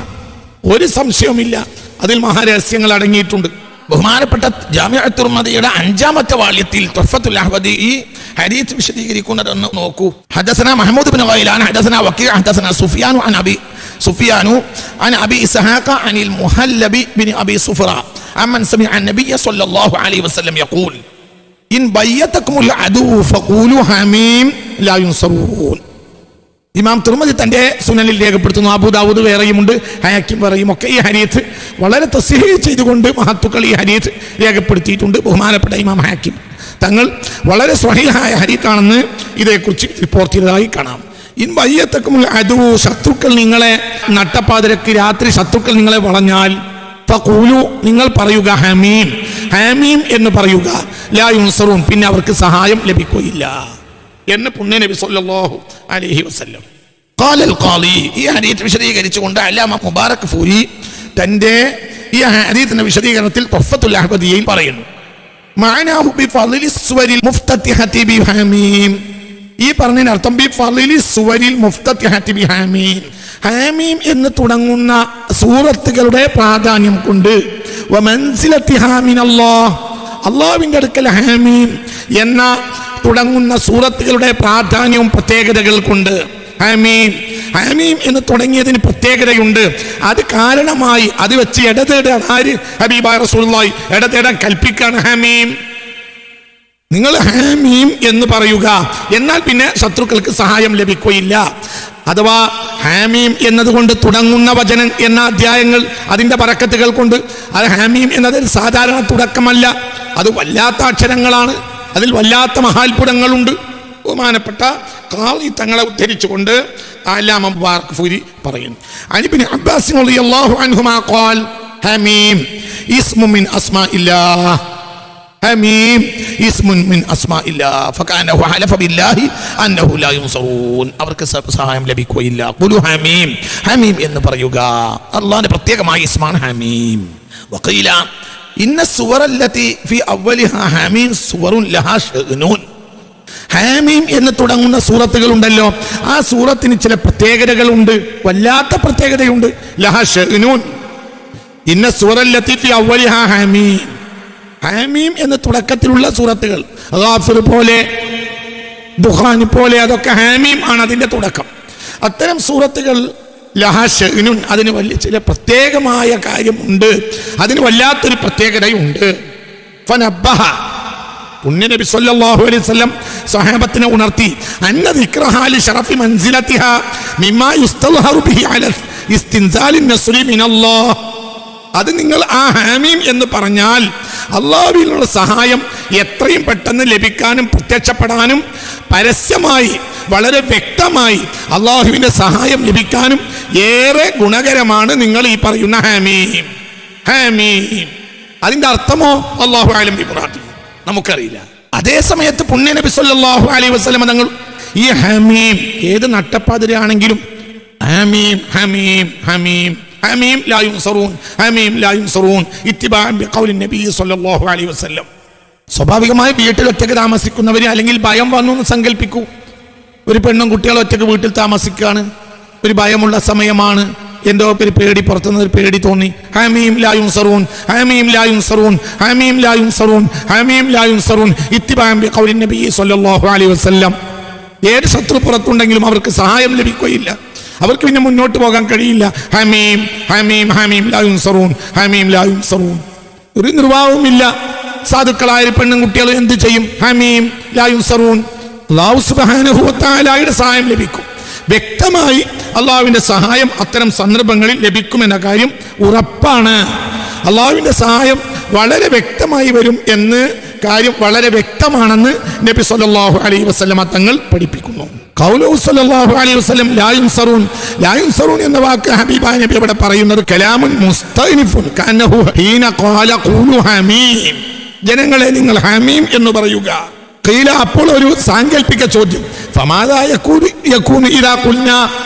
ഒരു സംശയവുമില്ല. അതിൽ മഹാരഹസ്യങ്ങൾ അടങ്ങിയിട്ടുണ്ട്. ബഹുമാനപ്പെട്ട ജാമിഅ തുർമദിയുടെ 5-ാമത്തെ വാള്യത്തിൽ തുഹ്ഫത്തുൽ അഹ്വദി ഈ ഹദീസ് വിശദീകരിക്കുന്നതെന്ന് നോക്കൂ. ഹദസന മഹ്മൂദ് ബിൻ ഗൈലാൻ ഹദസന വകീഅ ഹദസന സുഫിയാനു അൻ അബി ഇസ്ഹാഖ അനിൽ മുഹല്ലബി ബിൻ അബി സുഫറ അമ്മൻ സമിഅ അൻ-നബിയ്യ സ്വല്ലല്ലാഹു അലൈഹി വസല്ലം യഖൂൽ ഇൻ ബയ്യതകുമുൽ അദു ഫഖൂലു ഹമീം ലാ യുൻസറൂൻ. ഇമാം തുർമദി തന്റെ സുനനിൽ രേഖപ്പെടുത്തുന്നു. അബൂദാവൂദ് വേറെയുമുണ്ട്, ഹയാക്കിം വേറെയും ഒക്കെ ഈ ഹദീസ് വളരെ തസ്ഹീഹ് ചെയ്തുകൊണ്ട് മഹത്തുക്കൾ ഈ ഹദീസ് രേഖപ്പെടുത്തിയിട്ടുണ്ട്. ബഹുമാനപ്പെട്ട ഇമാം ഹയാക്കിം തങ്ങൾ വളരെ സ്വഹീഹായ ഹദീസാണെന്ന് ഇതേക്കുറിച്ച് റിപ്പോർട്ട് ചെയ്തതായി കാണാം. ഇൻ ബയ്യതകുമുൽ അദു, ശത്രുക്കൾ നിങ്ങളെ നട്ടപ്പാതിരക്ക് രാത്രി ശത്രുക്കൾ നിങ്ങളെ വളഞ്ഞാൽ ഫഖൂലു, നിങ്ങൾ പറയുക ഹമീം, ഹമീം എന്ന് പറയുക. ലാ യുൻസറൂൻ, പിന്നെ അവർക്ക് സഹായം ലഭിക്കുകയില്ല എന്ന് പുണ്യ നബി സല്ലല്ലാഹു അലൈഹി വസല്ലം. ഖാലൽ ഖാളി, ഈ ഹദീസ് വിശദീകരിച്ചുകൊണ്ട് അല്ലാമ മുബാറക് ഫൂരി തന്റെ ഈ ഹദീസിന്റെ വിശദീകരണത്തിൽ തുഹ്ഫത്തുൽ അഹ്വദിയിൽ പറയുന്നു, മഅനാഹു ബിഫളിൽ സുവരിൽ മുഫ്തതിഹതി ബിഹമീം. ഈ പറഞ്ഞതിന് അർത്ഥം ബിഫളിൽ സുവരിൽ മുഫ്തതിഹതി ബിഹമീം, ഹാമീം എന്ന് തുടങ്ങുന്ന സൂറത്തുകളുടെ പ്രാധാന്യം കൊണ്ട്, വമൻസിലതിഹാ മിനല്ലാഹ്, അല്ലാഹുവിന്റെ അടുക്കൽ ഹാമീം എന്ന തുടങ്ങുന്ന സൂറത്തുകളുടെ പ്രാധാന്യവും പ്രത്യേകതകൾ കൊണ്ട്. ഹമീം, ഹമീം എന്ന് തുടങ്ങിയതിന് പ്രത്യേകതയുണ്ട്. അത് കാരണമായി അത് വെച്ച് ഇടതേടാൻ ആര്? ഹബീബായ റസൂലുള്ളാഹി ഇടതേടാൻ കൽപ്പിക്കാണ്. ഹമീം, നിങ്ങൾ ഹമീം എന്ന് പറയുക, എന്നാൽ പിന്നെ ശത്രുക്കൾക്ക് സഹായം ലഭിക്കുകയില്ല. അഥവാ ഹാമീം എന്നതുകൊണ്ട് തുടങ്ങുന്ന വചനം എന്ന അധ്യായങ്ങൾ അതിൻ്റെ ബറക്കത്തുകൾ കൊണ്ട്, അത് ഹാമീം എന്നത് സാധാരണ തുടക്കമല്ല, അത് വല്ലാത്ത അക്ഷരങ്ങളാണ്, അതിൽ വല്ലാത്ത മഹാത്ഭുതങ്ങളുണ്ട്. ബഹുമാനപ്പെട്ട ഖാളി തങ്ങളെ ഉദ്ധരിച്ചുകൊണ്ട് അല്ലാമ മുബാറക് ഫൂരി പറയുന്നു, ഇബ്നു അബ്ബാസ് റളിയല്ലാഹു അൻഹുമാ ഖാൽ ഹമീം ഇസ്മു മിൻ അസ്മാഇല്ലാഹ്, ഹമീം ഇസ്മുൻ മിൻ അസ്മാഇല്ലാഹ് ഫകഅന്നഹു ഹലഫ ബില്ലാഹി അന്നഹു ലാ യുൻസറൂൻ, അവർക്ക് സഹായം ലഭിക്കുകയില്ല. ഖുലു ഹമീം, ഹമീം എന്ന് പറയുക, അല്ലാഹുവിന്റെ പ്രത്യേകമായ ഇസ്മാണ് ഹമീം. വഖീല ഇന്ന സുവറല്ലതി ഫി അവ്വലിഹാ ഹമീം സുവറുൻ ലഹാ ശഅ്നുൻ. ഹാമീം എന്ന് തുടങ്ങുന്ന സൂറത്തുകൾ ഉണ്ടല്ലോ, ആ സൂറത്തിന് ചില പ്രത്യേകതകളുണ്ട്, വല്ലാത്ത പ്രത്യേകതയുണ്ട്. ലഹാ ശഅ്നുൻ, ഇന്ന സുവറല്ലതി ഫി അവ്വലിഹാ ഹമീം. ഹാമീം എന്ന തുടക്കത്തിലുള്ള സൂറത്തുകൾ, ഗാഫിർ പോലെ, ദുഖാൻ പോലെ, അതൊക്കെ ഹാമീം ആണ് അതിന്റെ തുടക്കം. അത്തരം സൂറത്തുകൾ ലഹാ ശഅ്നുൻ, അതിന് വലിയ ചില പ്രത്യേകമായ കാര്യമുണ്ട്, അതിന് വല്ലാത്തൊരു പ്രത്യേകതയുണ്ട്. ഫനബ്ബഹ, പുണ്യ നബി സല്ലല്ലാഹു അലൈഹി വസല്ലം സ്വഹാബത്തിനെ ഉണർത്തി, അന്ന ദിക്റഹാ ലിശറഫി മൻസിലതിഹാ മിമ്മാ യുസ്തൽഹറു ബിഹി അലാ ഇസ്തിൻസാലിൻ നസ്രി മിനല്ലാഹ്. അത് നിങ്ങൾ ആ ഹാമീം എന്ന് പറഞ്ഞാൽ അല്ലാഹുവിൽ നിന്നുള്ള സഹായം എത്രയും പെട്ടെന്ന് ലഭിക്കാനും പ്രത്യക്ഷപ്പെടാനും പരസ്യമായി വളരെ വ്യക്തമായി അല്ലാഹുവിന്റെ സഹായം ലഭിക്കാനും ഏറെ ഗുണകരമാണ് നിങ്ങൾ ഈ പറയുന്ന ഹാമീം. ഹാമീം അതിന്റെ അർത്ഥമോ അല്ലാഹു അലം ബിമുറാദിഹി, നമുക്കറിയില്ല. അതേ സമയത്ത് പുണ്യ നബി സല്ലല്ലാഹു അലൈഹി വസല്ലം തങ്ങൾ ഈ ഹമീം ഏത് നട്ടപ്പാതിരാണെങ്കിലും ഹമീം ഹമീം ഹമീം ഹമീം ലാ യുൻസറൂൻ, ഹമീം ലാ യുൻസറൂൻ ഇത്തിബാഅൻ ബിഖൗലി നബി സല്ലല്ലാഹു അലൈഹി വസല്ലം. സ്വാഭാവികമായി വീട്ടിൽ ഒറ്റയ്ക്ക് താമസിക്കുന്നവര് അല്ലെങ്കിൽ ഭയം വന്നു എന്ന് സങ്കല്പിക്കൂ, ഒരു പെണ്ണും കുട്ടികളും ഒറ്റയ്ക്ക് വീട്ടിൽ താമസിക്കുകയാണ്, ഒരു ഭയമുള്ള സമയമാണ്, എന്തോ ഒരു പേടി, പുറത്തുനിന്ന് ഒരു പേടി തോന്നി. ഹമീം ലാ യുൻസറൂൻ, ഹമീം ലാ യുൻസറൂൻ, ഹമീം ലാ യുൻസറൂൻ, ഹമീം ലാ യുൻസറൂൻ ഇത്തിബാഅൻ ബിഖൗലിൻ നബി സല്ലല്ലാഹു അലൈഹി വസല്ലം. ഏത് ശത്രു പുറത്തുണ്ടെങ്കിലും അവർക്ക് സഹായം ലഭിക്കുകയില്ല, അവർക്ക് പിന്നെ മുന്നോട്ട് പോകാൻ കഴിയില്ല. ഹമീം ഹമീം ഹമീം ലാ യുൻസറൂൻ, ഹമീം ലാ യുൻസറൂൻ. ഒരു നിർവാഹവുമില്ല. സാധുക്കളായ പെണ്ണും കുട്ടികളും എന്ത് ചെയ്യും? ഹമീം ലാ യുൻസറൂൻ. അല്ലാഹു സുബ്ഹാനഹു വ തആലയുടെ സഹായം ലഭിക്കും. വ്യക്തമായി അള്ളാഹുവിന്റെ സഹായം അത്തരം സന്ദർഭങ്ങളിൽ ലഭിക്കുമെന്ന കാര്യം ഉറപ്പാണ്. അള്ളാഹുവിന്റെ സഹായം വളരെ വ്യക്തമായി വരും എന്ന് കാര്യം വളരെ വ്യക്തമാണെന്ന് നബി സല്ലല്ലാഹു അലൈഹി വസല്ലമ തങ്ങൾ പഠിപ്പിക്കുന്നു. ഖൗലുഹു സല്ലല്ലാഹു അലൈഹി വസല്ലം ലാ യുൻസറൂൻ, ലാ യുൻസറൂൻ എന്ന വാക്ക് ഹബീബായ നബി ഇവിടെ പറയുന്നത് കലാമുൻ മുസ്തഅനിഫുൻ കഅന്നഹു ഹീന ഖാല ഖൂലു ഹമീം, ജനങ്ങളെ നിങ്ങൾ ഹമീം എന്ന് പറയുക. ഖീല, അപ്പോൾ ഒരു സാങ്കല്പിക ചോദ്യം. ഫമാദാ യകൂനു ഇദാ ഖുൽനാ,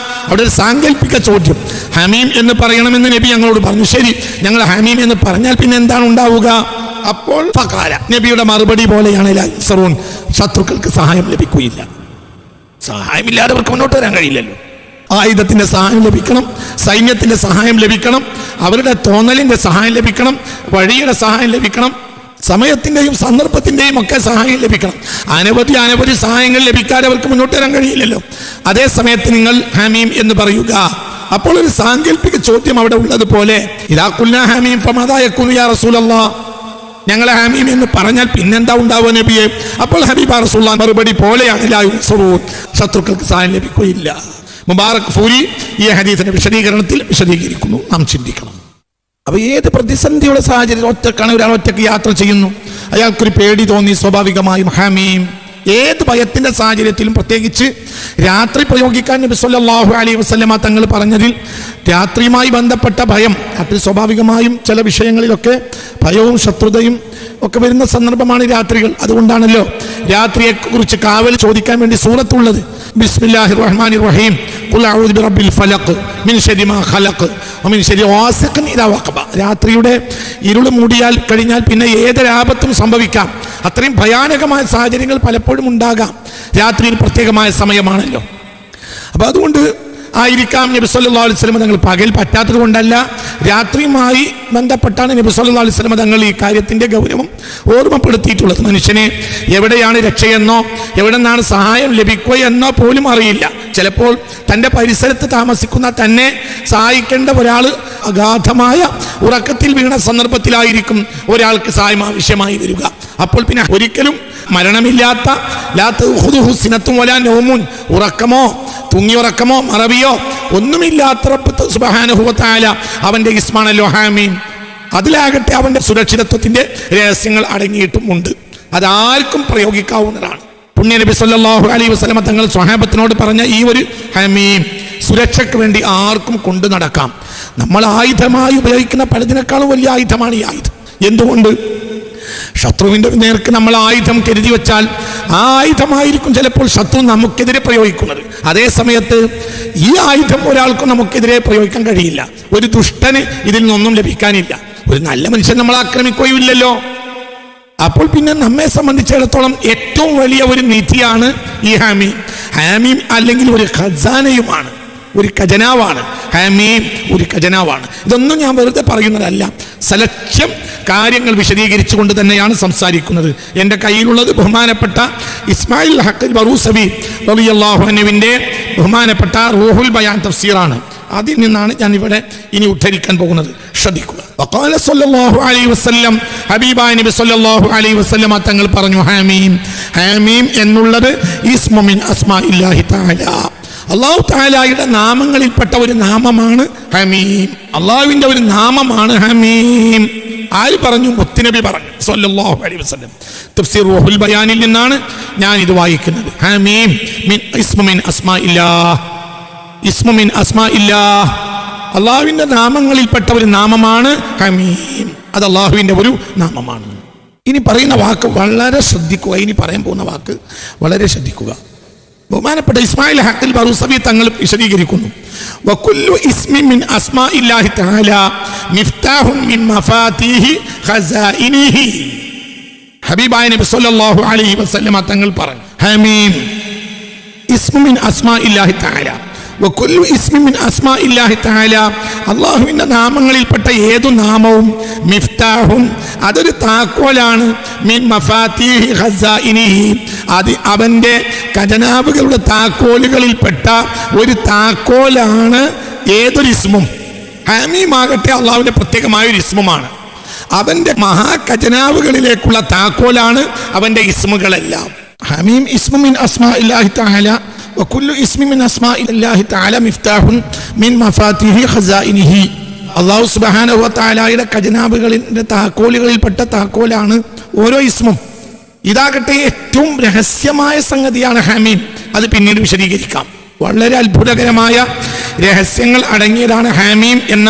അവിടെ ഒരു സാങ്കല്പിക ചോദ്യം. ഹമീം എന്ന് പറയണമെന്ന് നബി ഞങ്ങളോട് പറഞ്ഞു. ശരി, ഞങ്ങൾ ഹമീം എന്ന് പറഞ്ഞാൽ പിന്നെ എന്താണ് ഉണ്ടാവുക? അപ്പോൾ ഫഖാല, നബിയുടെ മറുപടി പോലെയാണ് ലാ യുൻസറൂൻ, ശത്രുക്കൾക്ക് സഹായം ലഭിക്കുകയില്ല. സഹായമില്ലാതെ അവർക്ക് മുന്നോട്ട് വരാൻ കഴിയില്ലല്ലോ. ആയുധത്തിന്റെ സഹായം ലഭിക്കണം, സൈന്യത്തിന്റെ സഹായം ലഭിക്കണം, അവരുടെ തോന്നലിന്റെ സഹായം ലഭിക്കണം, വഴിയുടെ സഹായം ലഭിക്കണം, സമയത്തിന്റെയും സന്ദർഭത്തിന്റെയും ഒക്കെ സഹായം ലഭിക്കണം. അനവധി സഹായങ്ങൾ ലഭിക്കാതെ അവർക്ക് മുന്നോട്ട് വരാൻ കഴിയില്ലല്ലോ. അതേ സമയത്ത് നിങ്ങൾ ഹമീം എന്ന് പറയുക. അപ്പോൾ ഒരു സാങ്കല്പിക ചോദ്യം അവിടെ ഉള്ളതുപോലെ, ഇദാ ഖുൽനാ ഹമീം ഫമാദാ യകൂനു യാ റസൂലല്ലാഹ്, ഞങ്ങളെ ഹമീം എന്ന് പറഞ്ഞാൽ പിന്നെന്താ ഉണ്ടാവുക നബിയെ? അപ്പോൾ ഹബീബ റസൂലുള്ളാഹി മറുപടി പോലെയാണ് ലാ യുൻസറൂൻ, ശത്രുക്കൾക്ക് സഹായം ലഭിക്കുകയില്ല. മുബാറക് ഫൂരി ഈ ഹദീസിന്റെ വിശദീകരണത്തിൽ വിശദീകരിക്കുന്നു. നാം ചിന്തിക്കണം. അപ്പൊ ഏത് പ്രതിസന്ധിയുടെ സാഹചര്യം, ഒറ്റക്കാണ് ഒരാൾ ഒറ്റയ്ക്ക് യാത്ര ചെയ്യുന്നു, അയാൾക്കൊരു പേടി തോന്നി, സ്വാഭാവികമായും ഹമീം. ഏത് ഭയത്തിന്റെ സാഹചര്യത്തിലും, പ്രത്യേകിച്ച് രാത്രി പ്രയോഗിക്കാൻ നബി സല്ലല്ലാഹു അലൈഹി വസല്ലമ തങ്ങൾ പറഞ്ഞതിൽ രാത്രിയുമായി ബന്ധപ്പെട്ട ഭയം, രാത്രി സ്വാഭാവികമായും ചില വിഷയങ്ങളിലൊക്കെ ഭയവും ശത്രുതയും ഒക്കെ വരുന്ന സന്ദർഭമാണ് രാത്രികൾ. അതുകൊണ്ടാണല്ലോ രാത്രിയെ കുറിച്ച് കാവൽ ചോദിക്കാൻ വേണ്ടി സൂറത്തുള്ളത്. ബിസ്മില്ലാഹിർ റഹ്മാനിർ റഹീം, ഖുൽ അഊദു ബിറബ്ബിൽ ഫലഖ് മിൻ ശർരി മാ ഖലഖ് വമിൻ ശർരി ഗാസിഖിൻ ഇദാ വഖബ. രാത്രിയുടെ ഇരുൾ മൂടിയാൽ കഴിഞ്ഞാൽ പിന്നെ ഏതൊരാപത്തും സംഭവിക്കാം. അത്രയും ഭയാനകമായ സാഹചര്യങ്ങൾ പലപ്പോഴും ഉണ്ടാകാം. രാത്രിയിൽ പ്രത്യേകമായ സമയമാണല്ലോ. അപ്പൊ അതുകൊണ്ട് ആയിരിക്കാം നബി സല്ലല്ലാഹു അലൈഹി വസല്ലം തങ്ങൾ പകൽ പറ്റാത്തത് കൊണ്ടല്ല, രാത്രിയുമായി ബന്ധപ്പെട്ടാണ് നബി സല്ലല്ലാഹു അലൈഹി വസല്ലം തങ്ങൾ ഈ കാര്യത്തിന്റെ ഗൗരവം ഓർമ്മപ്പെടുത്തിയിട്ടുള്ളത്. മനുഷ്യനെ എവിടെയാണ് രക്ഷയെന്നോ എവിടെ നിന്നാണ് സഹായം ലഭിക്കുകയെന്നോ പോലും അറിയില്ല. ചിലപ്പോൾ തൻ്റെ പരിസരത്ത് താമസിക്കുന്ന തന്നെ സഹായിക്കേണ്ട ഒരാൾ അഗാധമായ ഉറക്കത്തിൽ വീണ സന്ദർഭത്തിലായിരിക്കും ഒരാൾക്ക് സഹായം ആവശ്യമായി വരിക. അപ്പോൾ പിന്നെ ഒരിക്കലും മരണമില്ലാത്ത ലാ തഖുദുഹു സിനത്തും വലാ നൗമുൻ, ഉറക്കമോ തുങ്ങിയുറക്കമോ മറവിയോ ഒന്നുമില്ലാത്ത റബ്ബ് സുബ്ഹാനഹു വ തആല അവന്റെ ഇസ്മാണല്ലോ ഹമീം. അതിലാകട്ടെ അവന്റെ സുരക്ഷിതത്വത്തിന്റെ രഹസ്യങ്ങൾ അടങ്ങിയിട്ടുമുണ്ട്. അതാർക്കും പ്രയോഗിക്കാവുന്നതാണ്. പുണ്യ നബി സല്ലല്ലാഹു അലൈഹി വസല്ലം തങ്ങൾ സ്വഹാബത്തിനോട് പറഞ്ഞ ഈ ഒരു ഹമീം സുരക്ഷയ്ക്ക് വേണ്ടി ആർക്കും കൊണ്ടു നടക്കാം. നമ്മൾ ആയുധമായി ഉപയോഗിക്കുന്ന പലതിനേക്കാളും വലിയ ആയുധമാണ് ഈ ആയുധം. എന്തുകൊണ്ട്? ശത്രുവിന്റെ നേർക്ക് നമ്മൾ ആയുധം കരുതി വെച്ചാൽ ആ ആയുധമായിരിക്കും ചിലപ്പോൾ ശത്രു നമുക്കെതിരെ പ്രയോഗിക്കുന്നത്. അതേ സമയത്ത് ഈ ആയുധം ഒരാൾക്കും നമുക്കെതിരെ പ്രയോഗിക്കാൻ കഴിയില്ല. ഒരു ദുഷ്ടന് ഇതിൽ നിന്നൊന്നും ലഭിക്കാനില്ല. ഒരു നല്ല മനുഷ്യൻ നമ്മൾ ആക്രമിക്കുകയുമില്ലല്ലോ. അപ്പോൾ പിന്നെ നമ്മെ സംബന്ധിച്ചിടത്തോളം ഏറ്റവും വലിയ ഒരു നിധിയാണ് ഈ ഹമീം. ഹമീം അല്ലെങ്കിൽ ഒരു ഖജാനയുമാണ്, ഒരു ഖജനാവാണ്. ഹമീം ഒരു ഖജനാവാണ്. ഇതൊന്നും ഞാൻ വെറുതെ പറയുന്നതല്ല, സലക്ഷ്യം കാര്യങ്ങൾ വിശദീകരിച്ചു കൊണ്ട് തന്നെയാണ് സംസാരിക്കുന്നത്. എൻ്റെ കയ്യിലുള്ളത് ബഹുമാനപ്പെട്ട ഇസ്മായിൽ ഹഖ് ബറൂസവി റളിയല്ലാഹു അൻഹുവിൻ്റെ ബഹുമാനപ്പെട്ട റൂഹുൽ ബയാൻ തഫ്സീറാണ്. അതിൽ നിന്നാണ് ഞാൻ ഇവിടെ ഇനി ഉദ്ധരിക്കാൻ പോകുന്നത്. ശ്രദ്ധിക്കുക. വഖാല സല്ലല്ലാഹു അലൈഹി വസല്ലം, ഹബീബായ നബി സല്ലല്ലാഹു അലൈഹി വസല്ലം തങ്ങൾ പറഞ്ഞു, ഹമീം, ഹമീം എന്നുള്ളത് ഇസ്മു മിൻ അസ്മാഇല്ലാഹി തആല, അല്ലാഹു തആലയുടെ നാമങ്ങളിൽപ്പെട്ട ഒരു നാമമാണ് ഹമീം. അള്ളാഹുവിന്റെ ഒരു നാമമാണ് ഹമീം. ആര് പറഞ്ഞു? മുത്തുനബി പറഞ്ഞു സല്ലല്ലാഹു അലൈഹി വസല്ലം. തഫ്സീർ റൂഹുൽ ബയാനിൽ നിന്നാണ് ഞാൻ ഇത് വായിക്കുന്നത്. ഹമീം ഇസ്മു മിൻ അസ്മാഇല്ലാഹ്, ഇസ്മു മിൻ അസ്മാഇല്ലാഹ്, അള്ളാഹുവിന്റെ നാമങ്ങളിൽപ്പെട്ട ഒരു നാമമാണ് ഹമീം. അത് അള്ളാഹുവിന്റെ ഒരു നാമമാണ്. ഇനി പറയുന്ന വാക്ക് വളരെ ശ്രദ്ധിക്കുക. ഇനി പറയാൻ പോകുന്ന വാക്ക് വളരെ ശ്രദ്ധിക്കുക. ബഹുമാനപ്പെട്ട ഇസ്മായിൽ ഹഖ് ബറൂസവി തങ്ങൾ വിശദീകരിക്കുന്നു, വകുല്ലു ഇസ്മി മിൻ അസ്മാഇല്ലാഹി തആല മിഫ്താഹുൻ മിൻ മഫാതീഹി ഖസാഇനിഹി. ഹബീബായ നബി സല്ലല്ലാഹു അലൈഹി വസല്ലം തങ്ങൾ പറഞ്ഞു, ഹമീം ഇസ്മു മിൻ അസ്മാഇല്ലാഹി തആല വകുല്ലു ഇസ്മിൻ മിൻ അസ്മാഇല്ലാഹി തആല, അല്ലാഹുവിൻ്റെ നാമങ്ങളിൽപ്പെട്ട ഏതു നാമവും മിഫ്താഹുൻ, അതൊരു താക്കോലാണ്, മിൻ മഫാതീഹി ഖസാഇനിഹി, അത് അവൻ്റെ ഖജനാവുകളുടെ താക്കോലുകളിൽപ്പെട്ട ഒരു താക്കോലാണ് ഏതൊരു ഇസ്മും. ഹാമീമാകട്ടെ അള്ളാഹുവിൻ്റെ പ്രത്യേകമായൊരു ഇസ്മുമാണ്. അവൻ്റെ മഹാഖജനാവുകളിലേക്കുള്ള താക്കോലാണ് അവൻ്റെ ഇസ്മുകളെല്ലാം. ഹമീം ഇസ്മു മിൻ അസ്മാഇല്ലാഹി തആല വകുല്ലു ഇസ്മി മിൻ അസ്മാഇല്ലാഹി തആല മിഫ്താഹുൻ മിൻ മഫാതിഹി ഖസാഇനിഹി. അല്ലാഹു സുബ്ഹാനഹു വ തആലയുടെ ഖജനാവുകളിൻ്റെ താക്കോലുകളിൽപ്പെട്ട താക്കോലാണ് ഓരോ ഇസ്മും. ഇതാകട്ടെ ഏറ്റവും രഹസ്യമായ സംഗതിയാണ് ഹമീം. അത് പിന്നീട് വിശദീകരിക്കാം. വളരെ അത്ഭുതകരമായ രഹസ്യങ്ങൾ അടങ്ങിയതാണ് ഹാമീം എന്ന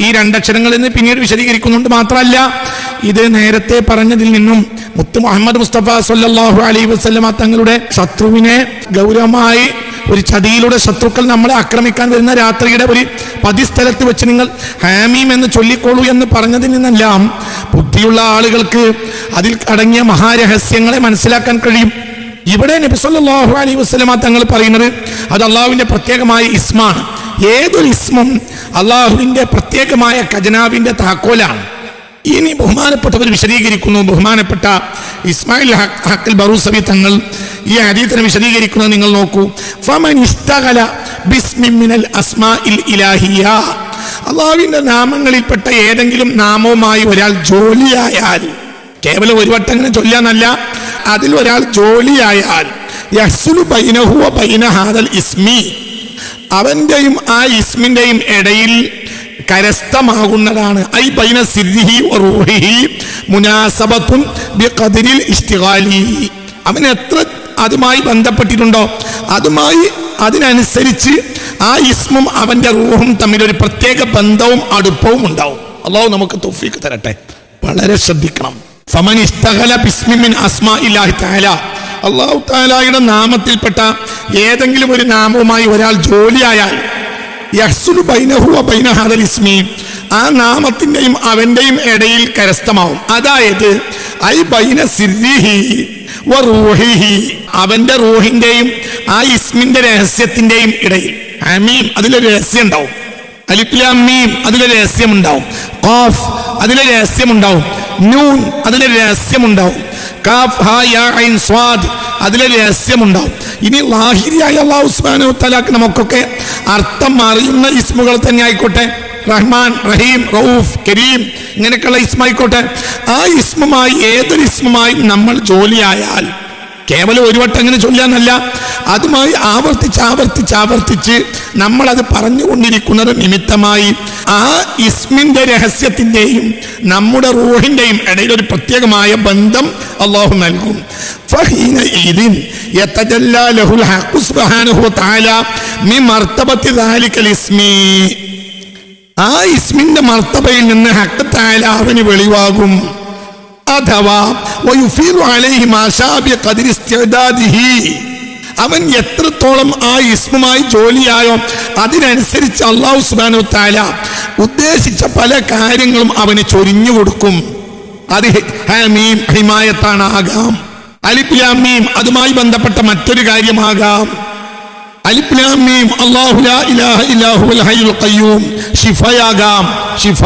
ഈ രണ്ടക്ഷരങ്ങൾ എന്ന് പിന്നീട് വിശദീകരിക്കുന്നുണ്ട്. മാത്രമല്ല, ഇത് നേരത്തെ പറഞ്ഞതിൽ നിന്നും മുത്ത് മുഹമ്മദ് മുസ്തഫ സല്ലല്ലാഹു അലൈഹി വസല്ലമ തങ്ങളുടെ ശത്രുവിനെ ഗൗരവമായി ഒരു ചതിയിലൂടെ ശത്രുക്കൾ നമ്മളെ ആക്രമിക്കാൻ വരുന്ന രാത്രിയുടെ ഒരു പതിസ്ഥലത്ത് വെച്ച് നിങ്ങൾ ഹാമീം എന്ന് ചൊല്ലിക്കോളൂ എന്ന് പറഞ്ഞതിൽ നിന്നെല്ലാം ബുദ്ധിയുള്ള ആളുകൾക്ക് അതിൽ അടങ്ങിയ മഹാരഹസ്യങ്ങളെ മനസ്സിലാക്കാൻ കഴിയും. ഇവിടെ നബി സല്ലല്ലാഹു അലൈഹി വസല്ലമ തങ്ങൾ പറയുന്നത് അത് അള്ളാഹുവിൻ്റെ പ്രത്യേകമായ ഇസ്മാണ്. ഏതൊരു ഇസ്മും അള്ളാഹുവിൻ്റെ പ്രത്യേകമായ ഖജനാവിൻ്റെ താക്കോലാണ്. ഇനി ബഹുമാനപ്പെട്ടവർ വിശദീകരിക്കുന്നു. ബഹുമാനപ്പെട്ട ഇസ്മായിൽ ഹഖൽ ബറൂസവി തങ്ങൾ ഈ ഹദീസിനെ വിശദീകരിക്കുന്നത് നിങ്ങൾ നോക്കൂ. ഫമൻ ഇസ്തഗല ബിസ്മിൻ മിനൽ അസ്മാഇൽ ഇലാഹിയ, അള്ളാഹുവിൻ്റെ നാമങ്ങളിൽപ്പെട്ട ഏതെങ്കിലും നാമവുമായി ഒരാൾ ജോലിയായാൽ, കേവലം ഒരു വട്ടം അങ്ങനെ ചൊല്ലാന്നല്ല, അതിൽ ഒരാൾ ജോലിയായാൽ, യഹ്സുലു ബൈനഹു വ ബൈന ഹാദൽ ഇസ്മി, അവൻ്റെയും ആ ഇസ്മിൻ്റെയും ഇടയിൽ കരസ്ഥമാകുന്നതാണ്. ഐ ബൈന സിർരിഹി വ റൂഹിഹി മുനാസബത്തുൻ ബിഖദ്രിൽ ഇസ്തിഗാലി, അവൻ എത്ര അതുമായി ബന്ധപ്പെട്ടിട്ടുണ്ടോ അതിനനുസരിച്ച് ആ ഇസ്മും അവൻ്റെ റൂഹും തമ്മിലൊരു പ്രത്യേക ബന്ധവും അടുപ്പവും ഉണ്ടാവും. അല്ലാഹു നമുക്ക് തൗഫീഖ് തരട്ടെ. വളരെ ശ്രദ്ധിക്കണം. ഫമൻ ഇസ്തഗല ബിസ്മി മിൻ അസ്മാഇല്ലാഹി തആല, അല്ലാഹു തആലയുടെ നാമത്തിൽപ്പെട്ട ഏതെങ്കിലും ഒരു നാമവുമായി ഒരാൾ ജോലിയായാൽ, യഹ്സുലു ബൈനഹു വ ബൈന ഹാദൽ ഇസ്മി, ആ നാമത്തിൻ്റെയും അവൻ്റെയും ഇടയിൽ കരസ്ഥമാവും. അതായത് ഐ ബൈന സിർരിഹി വ റൂഹിഹി, അവൻ്റെ റൂഹിൻ്റെയും ആ ഇസ്മിൻ്റെ രഹസ്യത്തിൻ്റെയും ഇടയിൽ. ആമീൻ, അതിലൊരു രഹസ്യം ഉണ്ടാവും. അലിഫ് ലാം മീം, അതിലൊരു രഹസ്യമുണ്ടാവും. ഖാഫ്, അതിലൊരു രഹസ്യമുണ്ടാവും. നൂൻ, അതിലൊരു രഹസ്യമുണ്ടാവും. കാഫ് ഹാ യാ ഐൻ സ്വാദ്, അതിലൊരു രഹസ്യമുണ്ടാവും. ഇനി ലാഹിരിയായ അല്ലാഹു സുബ്ഹാനഹു വ തആലക്ക് നമുക്കൊക്കെ അർത്ഥം അറിയുന്ന ഇസ്മുകൾ തന്നെ ആയിക്കോട്ടെ, റഹ്മാൻ, റഹീം, റഊഫ്, കരീം, ഇങ്ങനെയൊക്കെയുള്ള ഇസ്മായിക്കോട്ടെ, ആ ഇസ്മുമായി ഏതൊരു ഇസ്മുമായി നമ്മൾ ജോലിയായാൽ, കേവലം ഒരു വട്ടം അങ്ങനെ ചൊല്ലാന്നല്ല, അതുമായി ആവർത്തിച്ച് നമ്മളത് പറഞ്ഞുകൊണ്ടിരിക്കുന്നത് നിമിത്തമായി ആ ഇസ്മിൻ്റെ രഹസ്യത്തിൻ്റെയും നമ്മുടെ റൂഹിൻ്റെയും ഇടയിൽ ഒരു പ്രത്യേകമായ ബന്ധം അല്ലാഹു നൽകും. ഫഹീനഇദിൻ യതജല്ലാ ലഹുൽ ഹഖ് സുബ്ഹാനഹു വ തആല മിൻ മർതബത്തി ദാലികൽ ഇസ്മി, ആ ഇസ്മിൻ്റെ മർത്തബയിൽ നിന്ന് ഹഖ് തആല അവന് വെളിവാകും. അഥവാ വയുഫീദു അലൈഹി മാ ശാഅ ബിഖദ്രി ഇസ്തിഅദാദിഹി, അവൻ എത്രത്തോളം ആ ഇസ്മുമായി ജോലിയായോ അതിനനുസരിച്ച് അല്ലാഹു സുബ്ഹാനഹു വ തആല ഉദ്ദേശിച്ച പല കാര്യങ്ങളും അവന് ചൊരിഞ്ഞു കൊടുക്കും. അത് ഹാമീം ഹിമായത്താണ് ആകാം, അലിഫ് ലാം മീം അതുമായി ബന്ധപ്പെട്ട മറ്റൊരു കാര്യമാകാം. അലിഫ് ലാം മീം അല്ലാഹു ലാ ഇലാഹ ഇല്ലാ ഹുവൽ ഹയ്യുൽ ഖയ്യൂം, ഷിഫയാകാം. ഷിഫ,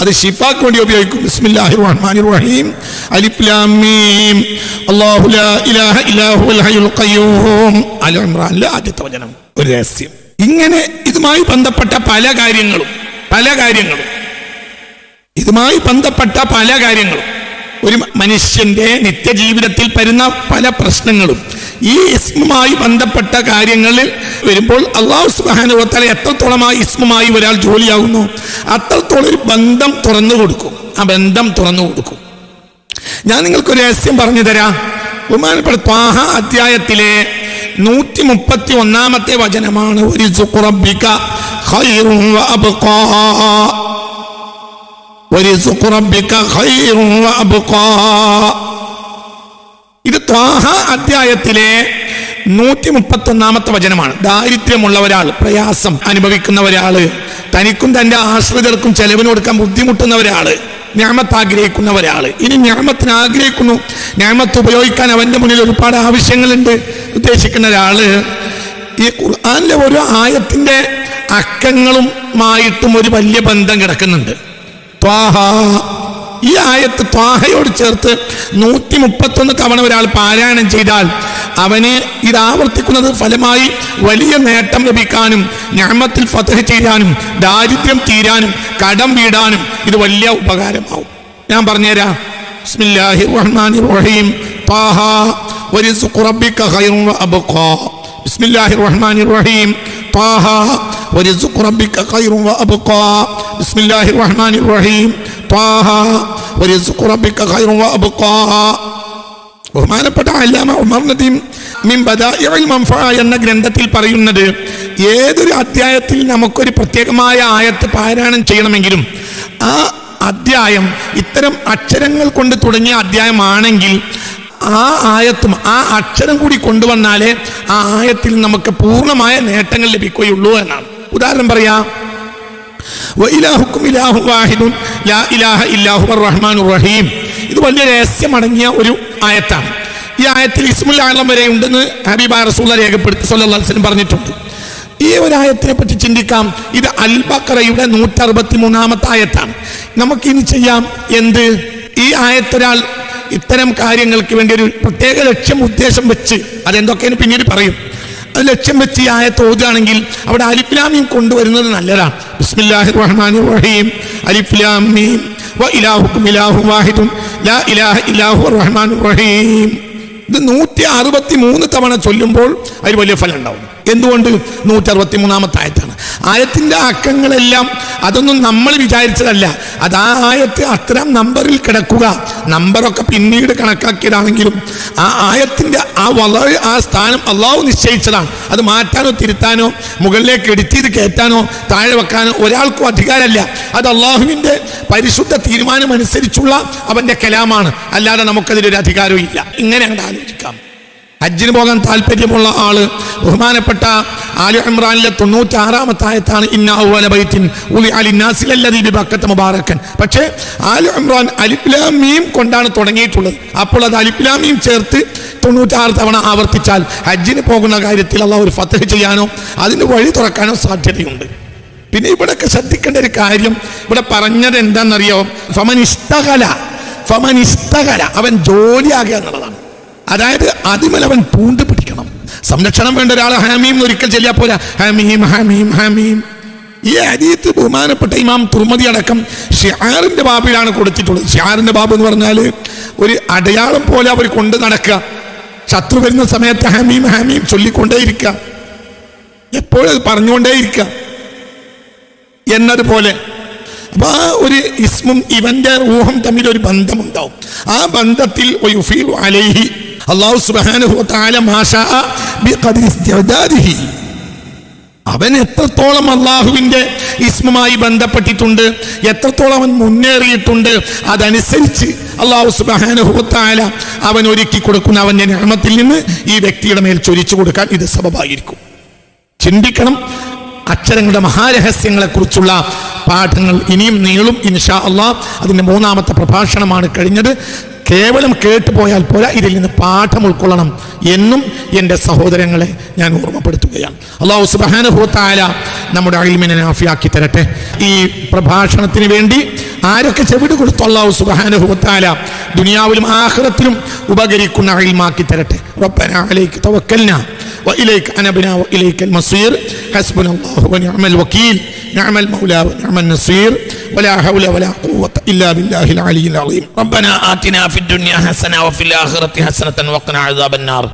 അത് ഷിഫാക്ക് വേണ്ടി ഉപയോഗിക്കും. ബിസ്മില്ലാഹിർ റഹ്മാനിർ റഹീം, അലിഫ് ലാം മീം അല്ലാഹു ലാ ഇലാഹ ഇല്ലാ ഹുവൽ ഹയ്യുൽ ഖയ്യൂം. അൽ ഇംറാനിലെ ആദ്യത്തെ വചനം ഒരു രഹസ്യം. ഇങ്ങനെ ഇതുമായി ബന്ധപ്പെട്ട പല കാര്യങ്ങളും ഇതുമായി ബന്ധപ്പെട്ട പല കാര്യങ്ങളും ഒരു മനുഷ്യന്റെ നിത്യജീവിതത്തിൽ വരുന്ന പല പ്രശ്നങ്ങളും ഈ ഇസ്മുമായി ബന്ധപ്പെട്ട കാര്യങ്ങളിൽ വരുമ്പോൾ അല്ലാഹു സുബ്ഹാനഹു വ തആല എത്രത്തോളം ആ ഇസ്മുമായി ഒരാൾ ജോലിയാകുന്നു അത്രത്തോളം ഒരു ബന്ധം തുറന്നു കൊടുക്കും. ആ ബന്ധം തുറന്നു കൊടുക്കും. ഞാൻ നിങ്ങൾക്കൊരു രഹസ്യം പറഞ്ഞു തരാം. ബഹുമാനപ്പെട്ട ത്വാഹ അധ്യായത്തിലെ 131-ാമത്തെ വചനമാണ് വരിസ്ഖു റബ്ബിക ഖൈറുൻ വ അബ്ഖാ, വരിസ്ഖു റബ്ബിക ഖൈറുൻ വ അബ്ഖാ. ഇത് ത്വാഹ അധ്യായത്തിലെ 131-ാമത്തെ വചനമാണ്. ദാരിദ്ര്യമുള്ള ഒരാൾ, പ്രയാസം അനുഭവിക്കുന്ന ഒരാള്, തനിക്കും തൻ്റെ ആശ്രിതർക്കും ചെലവിന് കൊടുക്കാൻ ബുദ്ധിമുട്ടുന്ന ഒരാള്, നിഅമത്ത് ആഗ്രഹിക്കുന്ന ഒരാൾ ഇനി നിഅമത്തിന് ആഗ്രഹിക്കുന്നു, നിഅമത്ത് ഉപയോഗിക്കാൻ അവൻ്റെ മുന്നിൽ ഒരുപാട് ആവശ്യങ്ങളുണ്ട് ഉദ്ദേശിക്കുന്ന ഒരാൾ ഈ ഖുർആനിലെ ഓരോ ആയത്തിൻ്റെ അക്കങ്ങളുമായിട്ടും ഒരു വലിയ ബന്ധം കിടക്കുന്നുണ്ട്. ത്വാഹ, ഈ ആയത്ത് ത്വാഹയോട് ചേർത്ത് 131 തവണ ഒരാൾ പാരായണം ചെയ്താൽ അവന് ഇത് ആവർത്തിക്കുന്നത് ഫലമായി വലിയ നേട്ടം ലഭിക്കാനും നിഅമത്തിൽ ഫത്ഹ് ചെയ്യാനും ദാരിദ്ര്യം തീരാനും കടം വീടാനും ഇത് വലിയ ഉപകാരമാവും. ഞാൻ പറഞ്ഞുതരാം. ബിസ്മില്ലാഹിർ റഹ്മാനിർ റഹീം. ത്വാഹ വരിസ്ഖു റബ്ബിക ഖൈറുൻ വഅബ്ഖാ. ബിസ്മില്ലാഹിർ റഹ്മാനിർ റഹീം. ത്വാഹ വരിസ്ഖു റബ്ബിക ഖൈറുൻ വഅബ്ഖാ. ബിസ്മില്ലാഹിർ റഹ്മാനിർ റഹീം. ത്വാഹ വരിസ്ഖു റബ്ബിക ഖൈറുൻ വഅബ്ഖാ. ബഹുമാനപ്പെട്ട അല്ലാമ ഉമർ നദീം മിൻ ബദാഇഉൽ മൻഫഅ എന്ന ഗ്രന്ഥത്തിൽ പറയുന്നത്, ഏതൊരു അധ്യായത്തിൽ നമുക്കൊരു പ്രത്യേകമായ ആയത്ത് പാരായണം ചെയ്യണമെങ്കിലും ആ അധ്യായം ഇത്തരം അക്ഷരങ്ങൾ കൊണ്ട് തുടങ്ങിയ അധ്യായമാണെങ്കിൽ ആ ആയത്തും ആ അക്ഷരം കൂടി കൊണ്ടുവന്നാലേ ആ ആയത്തിൽ നമുക്ക് പൂർണ്ണമായ നേട്ടങ്ങൾ ലഭിക്കുകയുള്ളൂ എന്നാണ്. ഉദാഹരണം പറയാം. വഇലാഹുക്കും ഇലാഹു വാഹിദുൻ ലാ ഇലാഹ ഇല്ലാ ഹുവർ റഹ്മാനുർ റഹീം. ഇത് വലിയ രഹസ്യമടങ്ങിയ ഒരു ആയത്താണ്. ഈ ആയത്തിൽ ഇസ്മുൽ ആലം വരെ ഉണ്ടെന്ന് ഹബീബായ റസൂലുള്ളാഹി രേഖപ്പെടുത്തി സല്ലല്ലാഹു അലൈഹി വസല്ലം പറഞ്ഞിട്ടുണ്ട്. ഈ ഒരു ആയത്തിനെ പറ്റി ചിന്തിക്കാം. ഇത് അൽ ബഖറയുടെ 163 ആയത്താണ്. നമുക്കിനി ചെയ്യാം എന്ത്? ഈ ആയത്തൊരാൾ ഇത്തരം കാര്യങ്ങൾക്ക് വേണ്ടി ഒരു പ്രത്യേക ലക്ഷ്യം ഉദ്ദേശം വെച്ച്, അതെന്തൊക്കെയാണ് പിന്നീട് പറയും, അത് ലക്ഷ്യം വെച്ച് ഈ ആയത്ത് ഓതുകയാണെങ്കിൽ അവിടെ അലിഫ് ലാം മീം കൊണ്ടുവരുന്നത് നല്ലതാണ്. ബിസ്മില്ലാഹിർ റഹ്മാനിർ റഹീം. അലിഫ് ലാം മീം വഇലാഹുക്കും ഇലാഹു വാഹിദുൻ ലാ ഇലാഹ ഇല്ലാ ഹുവർ റഹ്മാനുർ റഹീം. ഇത് 163 തവണ ചൊല്ലുമ്പോൾ അതിൽ വലിയ ഫലം ഉണ്ടാവും. എന്തുകൊണ്ട്? 163 ആയത്താണ്. ആയത്തിൻ്റെ അക്കങ്ങളെല്ലാം അതൊന്നും നമ്മൾ വിചാരിച്ചതല്ല. അത് ആ ആയത്ത് അത്തരം നമ്പറിൽ കിടക്കുക, നമ്പറൊക്കെ പിന്നീട് കണക്കാക്കിയതാണെങ്കിലും ആ ആയത്തിൻ്റെ ആ സ്ഥാനം അള്ളാഹു നിശ്ചയിച്ചതാണ്. അത് മാറ്റാനോ തിരുത്താനോ മുകളിലേക്ക് എഡിറ്റ് ചെയ്ത് കയറ്റാനോ താഴെ വെക്കാനോ ഒരാൾക്കും അധികാരമല്ല. അത് അള്ളാഹുവിൻ്റെ പരിശുദ്ധ തീരുമാനം അനുസരിച്ചുള്ള അവൻ്റെ കലാമാണ്. അല്ലാതെ നമുക്കതിലൊരു അധികാരവും ഇല്ല. ഇങ്ങനെ അങ്ങോട്ട് ആലോചിക്കാം. ഹജ്ജിന് പോകാൻ താല്പര്യമുള്ള ആള് ബഹുമാനപ്പെട്ട ആലു ഇമ്രാനിലെ 96 ആയത്താണ് ഇന്ന അവ്വല ബൈത്തിൻ ഉളിഅ ലിന്നാസി ലല്ലദീ ബിബക്കത മുബാറകൻ. പക്ഷേ ആലു ഇമ്രാൻ അലിഫ് ലാം മീം കൊണ്ടാണ് തുടങ്ങിയിട്ടുള്ളത്. അപ്പോൾ അത് അലിഫ് ലാം മീം ചേർത്ത് 96 തവണ ആവർത്തിച്ചാൽ ഹജ്ജിന് പോകുന്ന കാര്യത്തിൽ അള്ളാഹു ഒരു ഫത്ഹ് ചെയ്യാനോ അതിന് വഴി തുറക്കാനോ സാധ്യതയുണ്ട്. പിന്നെ ഇവിടെയൊക്കെ ശ്രദ്ധിക്കേണ്ട ഒരു കാര്യം, ഇവിടെ പറഞ്ഞത് എന്താണെന്നറിയോ? ഫമൻ ഇസ്തഗല, അവൻ ജോലിയാകുക എന്നുള്ളതാണ്. അതായത് അതിമേൽ അവൻ പൂണ്ട് പിടിക്കണം. സംരക്ഷണം വേണ്ട ഒരാൾ ഹാമീം ഒരിക്കൽ ചെല്ലിയാ പോരാ. ഹാമീം ഹാമീം ഹാമീം. ഈ ഹദീത്ത് ബഹുമാനപ്പെട്ട ഇമാം തുർമദി അടക്കം ഷിആറിന്റെ ബാബിലാണ് കൊടുത്തിട്ടുള്ളത്. ഷിആറിന്റെ ബാബ് എന്ന് പറഞ്ഞാൽ ഒരു അടയാളം പോലെ അവർ കൊണ്ട് നടക്കുക. ശത്രു വരുന്ന സമയത്ത് ഹാമീം ഹാമീം ചൊല്ലിക്കൊണ്ടേയിരിക്കുക, എപ്പോഴും അത് പറഞ്ഞുകൊണ്ടേയിരിക്കുക എന്നതുപോലെ. അപ്പൊ ആ ഒരു ഇസ്മും ഇവന്റെ റൂഹും തമ്മിൽ ഒരു ബന്ധമുണ്ടാവും. ആ ബന്ധത്തിൽ അലൈഹി അല്ലാഹു സുബ്ഹാനഹു വ തആല മാ ശാഅ ബിഖദ്രി ഇസ്തിഅദാദിഹി, അവൻ എത്രത്തോളം അള്ളാഹുവിൻ്റെ ഇസ്മുമായി ബന്ധപ്പെട്ടിട്ടുണ്ട്, എത്രത്തോളം അവൻ മുന്നേറിയിട്ടുണ്ട്, അതനുസരിച്ച് അല്ലാഹു സുബ്ഹാനഹു വ തആല അവൻ ഒരുക്കി കൊടുക്കുന്ന അവൻ്റെ നിഅമത്തിൽ നിന്ന് ഈ വ്യക്തിയുടെ മേൽ ചൊരിച്ചു കൊടുക്കാൻ ഇത് സബബായിരിക്കും. ചിന്തിക്കണം. അക്ഷരങ്ങളുടെ മഹാരഹസ്യങ്ങളെക്കുറിച്ചുള്ള പാഠങ്ങൾ ഇനിയും നീളും ഇൻഷാ അല്ലാഹ്. അതിൻ്റെ 3ാമത്തെ പ്രഭാഷണമാണ് കഴിഞ്ഞത്. കേവലം കേട്ടുപോയാൽ പോരാ, ഇതിൽ നിന്ന് പാഠം ഉൾക്കൊള്ളണം എന്നും എൻ്റെ സഹോദരങ്ങളെ ഞാൻ ഓർമ്മപ്പെടുത്തുകയാണ്. അല്ലാഹു സുബ്ഹാനഹു വ തആല നമ്മുടെ ഇൽമിനെ നാഫിയാക്കി തരട്ടെ. ഈ പ്രഭാഷണത്തിന് വേണ്ടി ആരൊക്കെ ചെവിട് കൊടുത്തു അല്ലാഹു സുബ്ഹാനഹു വ തആല ദുനിയാവിലും ആഖിറത്തിലും ഉപകരിക്കുന്ന ഇൽമാക്കി തരട്ടെ. റബ്ബനാ അലൈക തവക്കൽനാ وإليك أنبنا وإليك المصير حسبنا الله ونعم الوكيل نعم المولى ونعم النصير ولا حول ولا قوة إلا بالله العلي العظيم ربنا آتنا في الدنيا حسنة وفي الآخرة حسنة وقنا عذاب النار